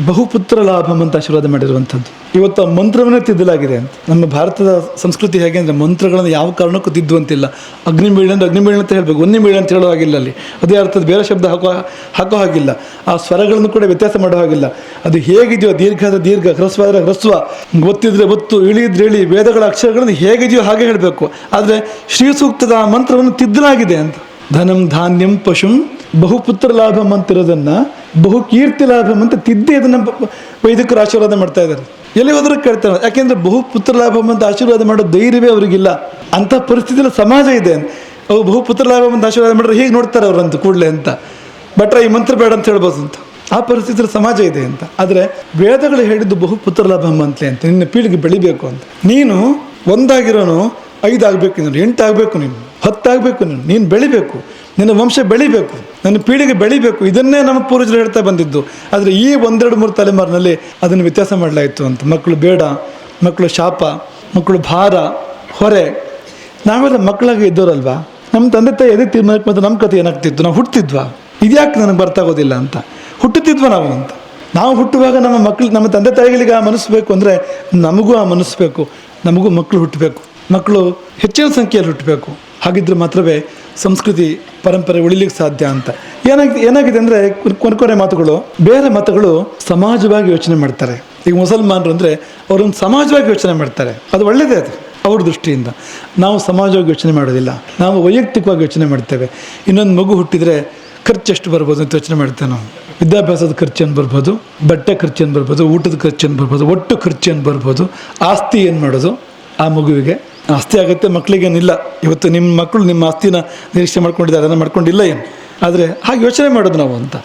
ಬಹುಪುತ್ರ ಲಾಭಂ ಅಂತ ಆಶೀರ್ವಾದ ಮಾಡಿರುವಂಥದ್ದು. ಇವತ್ತು ಆ ಮಂತ್ರವನ್ನೇ ತಿದ್ದಲಾಗಿದೆ ಅಂತ. ನಮ್ಮ ಭಾರತದ ಸಂಸ್ಕೃತಿ ಹೇಗೆ ಅಂದರೆ ಮಂತ್ರಗಳನ್ನು ಯಾವ ಕಾರಣಕ್ಕೂ ತಿದ್ದುವಂತಿಲ್ಲ. ಅಗ್ನಿಮೀಳ ಅಂದರೆ ಅಗ್ನಿಮೀಳ ಅಂತ ಹೇಳಬೇಕು, ಉನ್ನಿಮೀಳ ಅಂತ ಹೇಳೋ ಹಾಗಿಲ್ಲ ಅಲ್ಲಿ. ಅದೇ ಅರ್ಥದ ಬೇರೆ ಶಬ್ದ ಹಾಕೋ ಹಾಗಿಲ್ಲ. ಆ ಸ್ವರಗಳನ್ನು ಕೂಡ ವ್ಯತ್ಯಾಸ ಮಾಡೋ ಹಾಗಿಲ್ಲ. ಅದು ಹೇಗಿದೆಯೋ, ದೀರ್ಘದ ದೀರ್ಘ, ಹ್ರಸ್ವಾದರೆ ಹ್ರಸ್ವ, ಒತ್ತಿದ್ರೆ ಒತ್ತು, ಇಳಿದ್ರೆ ಇಳಿ, ವೇದಗಳ ಅಕ್ಷರಗಳನ್ನು ಹೇಗಿದೆಯೋ ಹಾಗೆ ಹೇಳಬೇಕು. ಆದರೆ ಶ್ರೀ ಸೂಕ್ತದ ಆ ಮಂತ್ರವನ್ನು ತಿದ್ದಲಾಗಿದೆ ಅಂತ. ಧನಂ ಧಾನ್ಯಂ ಪಶುಂ ಬಹುಪುತ್ರ ಲಾಭಂ ಅಂತಿರೋದನ್ನು ಬಹುಕೀರ್ತಿ ಲಾಭಂ ಅಂತ ತಿದ್ದಿ ಅದನ್ನು ವೈದಿಕರು ಆಶೀರ್ವಾದ ಮಾಡ್ತಾ ಇದ್ದಾರೆ. ಎಲ್ಲಿ ಹೋದರೂ ಕೇಳ್ತಾರೆ, ಯಾಕೆಂದರೆ ಬಹುಪುತ್ರ ಲಾಭಂ ಅಂತ ಆಶೀರ್ವಾದ ಮಾಡೋ ಧೈರ್ಯವೇ ಅವರಿಗಿಲ್ಲ. ಅಂಥ ಪರಿಸ್ಥಿತಿಯಲ್ಲಿ ಸಮಾಜ ಇದೆ. ಅವು ಬಹುಪುತ್ರ ಲಾಭಂ ಅಂತ ಆಶೀರ್ವಾದ ಮಾಡಿದ್ರೆ ಹೀಗೆ ನೋಡ್ತಾರೆ ಅವರಂತ ಕೂಡಲೇ ಅಂತ. ಭಟ್ರ ಈ ಮಂತ್ರ ಬೇಡ ಅಂತ ಹೇಳ್ಬೋದು ಅಂತ. ಆ ಪರಿಸ್ಥಿತಿಯಲ್ಲಿ ಸಮಾಜ ಇದೆ ಅಂತ. ಆದರೆ ವೇದಗಳು ಹೇಳಿದ್ದು ಬಹುಪುತ್ರ ಲಾಭಂ ಅಂತಲೇ ಅಂತ. ನಿನ್ನ ಪೀಳಿಗೆ ಬೆಳಿಬೇಕು ಅಂತ. ನೀನು ಒಂದಾಗಿರೋನು 5 ಆಗಬೇಕು, ನೀನು 8 ಆಗಬೇಕು, ನೀನು 10 ಆಗಬೇಕು, ನೀನು ಬೆಳಿಬೇಕು, ನಿನ್ನ ವಂಶ ಬೆಳಿಬೇಕು, ನನ್ನ ಪೀಳಿಗೆ ಬೆಳಿಬೇಕು. ಇದನ್ನೇ ನಮ್ಮ ಪೂರ್ವಜರು ಹೇಳ್ತಾ ಬಂದಿದ್ದು. ಆದರೆ ಈ 1-2-3 ತಲೆಮಾರಿನಲ್ಲಿ ಅದನ್ನು ವ್ಯತ್ಯಾಸ ಮಾಡಲಾಯಿತು ಅಂತ. ಮಕ್ಕಳು ಬೇಡ, ಮಕ್ಕಳು ಶಾಪ, ಮಕ್ಕಳು ಭಾರ, ಹೊರೆ. ನಾವೆಲ್ಲ ಮಕ್ಕಳಾಗಿ ಇದ್ದವರಲ್ವಾ? ನಮ್ಮ ತಂದೆ ತಾಯಿ ಎದೆ ತೀರ್ಮಾನಕ್ಕೆ ಮತ್ತು ನಮ್ಮ ಕಥೆ ಏನಾಗ್ತಿತ್ತು? ನಾವು ಹುಟ್ಟುತ್ತಿದ್ವಾ? ಇದ್ಯಾಕೆ ನನಗೆ ಬರ್ತಾಗೋದಿಲ್ಲ ಅಂತ ಹುಟ್ಟುತ್ತಿದ್ವ ನಾವು ಅಂತ. ನಾವು ಹುಟ್ಟುವಾಗ ನಮ್ಮ ಮಕ್ಕಳು, ನಮ್ಮ ತಂದೆ ತಾಯಿಗಳಿಗೆ ಆ ಮನಸ್ಸು ಬೇಕು ಅಂದರೆ ನಮಗೂ ಆ ಮನಸ್ಸು ಬೇಕು. ನಮಗೂ ಮಕ್ಕಳು ಹುಟ್ಟಬೇಕು, ಮಕ್ಕಳು ಹೆಚ್ಚಿನ ಸಂಖ್ಯೆಯಲ್ಲಿ ಹುಟ್ಟಬೇಕು. ಹಾಗಿದ್ರೆ ಮಾತ್ರವೇ ಸಂಸ್ಕೃತಿ ಪರಂಪರೆ ಉಳಿಲಿಕ್ಕೆ ಸಾಧ್ಯ ಅಂತ. ಏನಾಗಿದೆ ಅಂದರೆ ಕೊನೆ ಮಾತುಗಳು, ಬೇರೆ ಮತಗಳು ಸಮಾಜವಾಗಿ ಯೋಚನೆ ಮಾಡ್ತಾರೆ. ಈಗ ಮುಸಲ್ಮಾನರು ಅಂದರೆ ಅವರೊಂದು ಸಮಾಜವಾಗಿ ಯೋಚನೆ ಮಾಡ್ತಾರೆ. ಅದು ಒಳ್ಳೆಯದೇ, ಅದು ಅವ್ರ ದೃಷ್ಟಿಯಿಂದ. ನಾವು ಸಮಾಜವಾಗಿ ಯೋಚನೆ ಮಾಡೋದಿಲ್ಲ, ನಾವು ವೈಯಕ್ತಿಕವಾಗಿ ಯೋಚನೆ ಮಾಡ್ತೇವೆ. ಇನ್ನೊಂದು ಮಗು ಹುಟ್ಟಿದರೆ ಖರ್ಚು ಎಷ್ಟು ಬರ್ಬೋದು ಅಂತ ಯೋಚನೆ ಮಾಡ್ತೇವೆ ನಾವು. ವಿದ್ಯಾಭ್ಯಾಸದ ಖರ್ಚೇನು ಬರ್ಬೋದು, ಬಟ್ಟೆ ಖರ್ಚೇನು ಬರ್ಬೋದು, ಊಟದ ಖರ್ಚೇನು ಬರ್ಬೋದು, ಒಟ್ಟು ಖರ್ಚೇನು ಬರ್ಬೋದು, ಆಸ್ತಿ ಏನು ಮಾಡೋದು. ಆ ಮಗುವಿಗೆ ಆಸ್ತಿ ಆಗುತ್ತೆ, ಮಕ್ಕಳಿಗೇನಿಲ್ಲ. ಇವತ್ತು ನಿಮ್ಮ ಮಕ್ಕಳು ನಿಮ್ಮ ಆಸ್ತಿನ ನಿರೀಕ್ಷೆ ಮಾಡ್ಕೊಂಡಿದ್ದಾರೆ, ಅದನ್ನು ಮಾಡ್ಕೊಂಡಿಲ್ಲ ಏನು. ಆದರೆ ಹಾಗೆ ಯೋಚನೆ ಮಾಡೋದು ನಾವು ಅಂತ.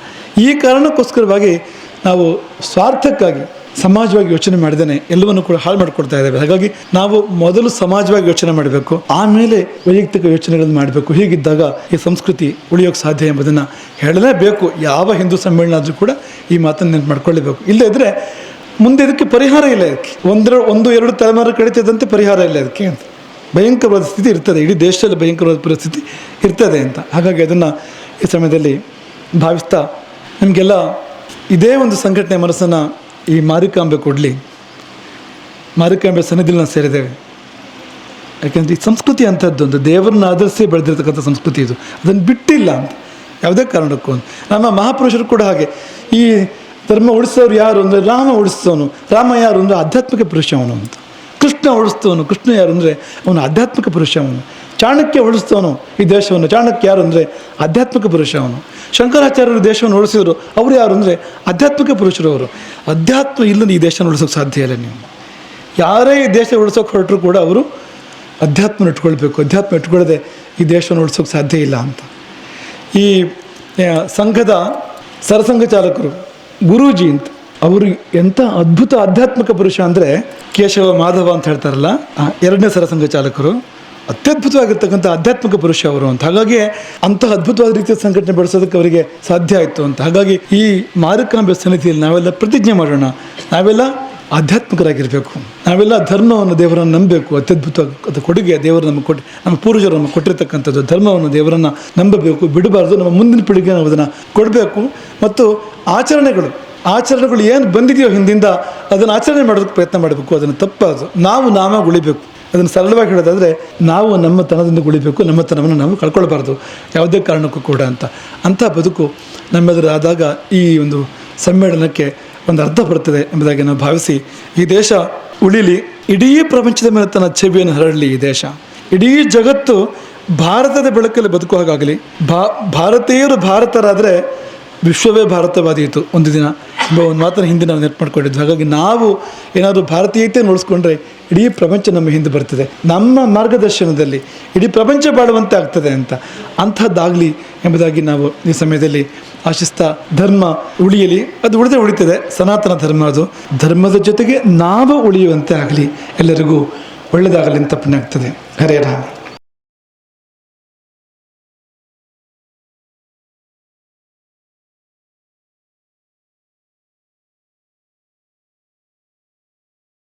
ಈ ಕಾರಣಕ್ಕೋಸ್ಕರವಾಗಿ ನಾವು ಸ್ವಾರ್ಥಕ್ಕಾಗಿ ಸಮಾಜವಾಗಿ ಯೋಚನೆ ಮಾಡಿದೇನೆ ಎಲ್ಲವನ್ನೂ ಕೂಡ ಹಾಳು ಮಾಡಿಕೊಡ್ತಾ ಇದ್ದೇವೆ. ಹಾಗಾಗಿ ನಾವು ಮೊದಲು ಸಮಾಜವಾಗಿ ಯೋಚನೆ ಮಾಡಬೇಕು, ಆಮೇಲೆ ವೈಯಕ್ತಿಕ ಯೋಚನೆಗಳನ್ನು ಮಾಡಬೇಕು. ಹೀಗಿದ್ದಾಗ ಈ ಸಂಸ್ಕೃತಿ ಉಳಿಯೋಕ್ಕೆ ಸಾಧ್ಯ ಎಂಬುದನ್ನು ಹೇಳಲೇಬೇಕು. ಯಾವ ಹಿಂದೂ ಸಮ್ಮೇಳನ ಆದರೂ ಕೂಡ ಈ ಮಾತನ್ನು ನೆನಪು ಮಾಡ್ಕೊಳ್ಳೇಬೇಕು. ಇಲ್ಲದಿದ್ದರೆ ಮುಂದೆ ಇದಕ್ಕೆ ಪರಿಹಾರ ಇಲ್ಲ. ಇದಕ್ಕೆ 1-2 ತಲೆಮಾರು ಕಳೀತಿದ್ದಂತೆ ಪರಿಹಾರ ಇಲ್ಲ ಇದಕ್ಕೆ ಅಂತ. ಭಯಂಕರವಾದ ಸ್ಥಿತಿ ಇರ್ತದೆ, ಇಡೀ ದೇಶದಲ್ಲಿ ಭಯಂಕರವಾದ ಪರಿಸ್ಥಿತಿ ಇರ್ತದೆ ಅಂತ. ಹಾಗಾಗಿ ಅದನ್ನು ಈ ಸಮಯದಲ್ಲಿ ಭಾವಿಸ್ತಾ ನಮಗೆಲ್ಲ ಇದೇ ಒಂದು ಸಂಘಟನೆ ಮನಸ್ಸನ್ನು ಈ ಮಾರಿಕಾಂಬೆ ಕೊಡಲಿ. ಮಾರಿಕಾಂಬೆ ಸನ್ನಿಧಿಯಲ್ಲಿ ನಾವು ಸೇರಿದ್ದೇವೆ. ಯಾಕೆಂದರೆ ಈ ಸಂಸ್ಕೃತಿ ಅಂಥದ್ದೊಂದು ದೇವರನ್ನ ಆಧರಿಸಿ ಬೆಳೆದಿರ್ತಕ್ಕಂಥ ಸಂಸ್ಕೃತಿ ಇದು. ಅದನ್ನು ಬಿಟ್ಟಿಲ್ಲ ಅಂತ ಯಾವುದೇ ಕಾರಣಕ್ಕೂ. ನಮ್ಮ ಮಹಾಪುರುಷರು ಕೂಡ ಹಾಗೆ. ಈ ಧರ್ಮ ಉಳಿಸೋರು ಯಾರು ಅಂದರೆ ರಾಮ ಉಳಿಸ್ತವನು. ರಾಮ ಯಾರು ಅಂದರೆ ಆಧ್ಯಾತ್ಮಿಕ ಪುರುಷ ಅವನು ಅಂತ. ಕೃಷ್ಣ ಉಳಿಸ್ತವನು. ಕೃಷ್ಣ ಯಾರು ಅಂದರೆ ಅವನು ಆಧ್ಯಾತ್ಮಿಕ ಪುರುಷ ಅವನು. ಚಾಣಕ್ಯ ಉಳಿಸ್ತವನು ಈ ದೇಶವನ್ನು. ಚಾಣಕ್ಯ ಯಾರು ಅಂದರೆ ಆಧ್ಯಾತ್ಮಿಕ ಪುರುಷ ಅವನು. ಶಂಕರಾಚಾರ್ಯರು ದೇಶವನ್ನು ಉಳಿಸಿದರು. ಅವರು ಯಾರು ಅಂದರೆ ಆಧ್ಯಾತ್ಮಿಕ ಪುರುಷರು ಅವರು. ಅಧ್ಯಾತ್ಮ ಇಲ್ಲದೆ ಈ ದೇಶನ ಉಳಿಸೋಕೆ ಸಾಧ್ಯ ಇಲ್ಲ. ನೀವು ಯಾರೇ ಈ ದೇಶ ಉಳಿಸೋಕೆ ಹೊರಟರು ಕೂಡ ಅವರು ಅಧ್ಯಾತ್ಮ ಇಟ್ಕೊಳ್ಬೇಕು. ಅಧ್ಯಾತ್ಮ ಇಟ್ಕೊಳ್ಳದೆ ಈ ದೇಶವನ್ನು ಉಳಿಸೋಕೆ ಸಾಧ್ಯ ಇಲ್ಲ ಅಂತ. ಈ ಸಂಘದ ಸರಸಂಘ ಚಾಲಕರು ಗುರೂಜಿ ಅಂತ, ಅವರು ಎಂಥ ಅದ್ಭುತ ಆಧ್ಯಾತ್ಮಿಕ ಪುರುಷ ಅಂದರೆ ಕೇಶವ ಮಾಧವ ಅಂತ ಹೇಳ್ತಾರಲ್ಲ, 2ನೇ ಸರಸಂಘ ಚಾಲಕರು ಅತ್ಯದ್ಭುತವಾಗಿರ್ತಕ್ಕಂಥ ಆಧ್ಯಾತ್ಮಿಕ ಪುರುಷ ಅವರು ಅಂತ. ಹಾಗಾಗಿ ಅಂತಹ ಅದ್ಭುತವಾದ ರೀತಿಯ ಸಂಘಟನೆ ಬೆಳೆಸೋದಕ್ಕೆ ಅವರಿಗೆ ಸಾಧ್ಯ ಆಯಿತು ಅಂತ. ಹಾಗಾಗಿ ಈ ಮಾರಿಕಾಂಬೆ ಸನ್ನಿಧಿಯಲ್ಲಿ ನಾವೆಲ್ಲ ಪ್ರತಿಜ್ಞೆ ಮಾಡೋಣ, ನಾವೆಲ್ಲ ಆಧ್ಯಾತ್ಮಿಕರಾಗಿರಬೇಕು, ನಾವೆಲ್ಲ ಧರ್ಮವನ್ನು ದೇವರನ್ನು ನಂಬಬೇಕು. ಅತ್ಯದ್ಭುತ ಕೊಡುಗೆ ದೇವರು ನಮ್ಮ ಪೂರ್ವಜರು ನಮಗೆ ಕೊಟ್ಟಿರ್ತಕ್ಕಂಥದ್ದು. ಧರ್ಮವನ್ನು ದೇವರನ್ನು ನಂಬಬೇಕು, ಬಿಡಬಾರ್ದು. ನಮ್ಮ ಮುಂದಿನ ಪೀಳಿಗೆ ನಾವು ಅದನ್ನು ಕೊಡಬೇಕು. ಮತ್ತು ಆಚರಣೆಗಳು ಏನು ಬಂದಿದೆಯೋ ಹಿಂದಿಂದ ಅದನ್ನು ಆಚರಣೆ ಮಾಡೋದಕ್ಕೆ ಪ್ರಯತ್ನ ಮಾಡಬೇಕು. ಅದನ್ನು ತಪ್ಪಾದು ನಾವಾಗಿ ಉಳಿಬೇಕು. ಅದನ್ನು ಸರಳವಾಗಿ ಹೇಳೋದಾದರೆ ನಾವು ನಮ್ಮ ತನದಿಂದ ಉಳಿಬೇಕು, ನಮ್ಮ ತನವನ್ನು ನಾವು ಕಳ್ಕೊಳ್ಬಾರ್ದು ಯಾವುದೇ ಕಾರಣಕ್ಕೂ ಕೂಡ ಅಂಥ ಬದುಕು ನಮ್ಮೆದುರಾದಾಗ ಈ ಒಂದು ಸಮ್ಮೇಳನಕ್ಕೆ ಒಂದು ಅರ್ಥ ಬರ್ತದೆ ಎಂಬುದಾಗಿ ನಾವು ಭಾವಿಸಿ, ಈ ದೇಶ ಉಳಿಲಿ, ಇಡೀ ಪ್ರಪಂಚದ ಮೇಲೆ ತನ್ನ ಛವಿಯನ್ನು ಹರಡಲಿ ಈ ದೇಶ, ಇಡೀ ಜಗತ್ತು ಭಾರತದ ಬೆಳಕಲ್ಲಿ ಬದುಕುವ ಹಾಗಾಗಲಿ, ಭಾರತೀಯರು ಭಾರತರಾದರೆ ವಿಶ್ವವೇ ಭಾರತವಾದೀತು ಒಂದು ದಿನ ಎಂಬ ಒಂದು ಮಾತನ್ನು ಹಿಂದೆ ನಾವು ನೆನಪು ಮಾಡ್ಕೊಂಡಿದ್ವಿ. ಹಾಗಾಗಿ ನಾವು ಏನಾದರೂ ಭಾರತೀಯತೆಯನ್ನು ಉಳಿಸ್ಕೊಂಡ್ರೆ ಇಡೀ ಪ್ರಪಂಚ ನಮ್ಮ ಹಿಂದೆ ಬರ್ತದೆ, ನಮ್ಮ ಮಾರ್ಗದರ್ಶನದಲ್ಲಿ ಇಡೀ ಪ್ರಪಂಚ ಬಾಳುವಂತೆ ಆಗ್ತದೆ ಅಂಥದ್ದಾಗಲಿ ಎಂಬುದಾಗಿ ನಾವು ಈ ಸಮಯದಲ್ಲಿ ಆಶಿಸ್ತಾ, ಧರ್ಮ ಉಳಿಯಲಿ, ಅದು ಉಳಿತದೆ, ಸನಾತನ ಧರ್ಮ, ಅದು ಧರ್ಮದ ಜೊತೆಗೆ ನಾವು ಉಳಿಯುವಂತೆ ಆಗಲಿ, ಎಲ್ಲರಿಗೂ ಒಳ್ಳೆಯದಾಗಲಿ ಅಂತ ಪುಣ್ಯ ಆಗ್ತದೆ. ಹರೇ ರಾಮ.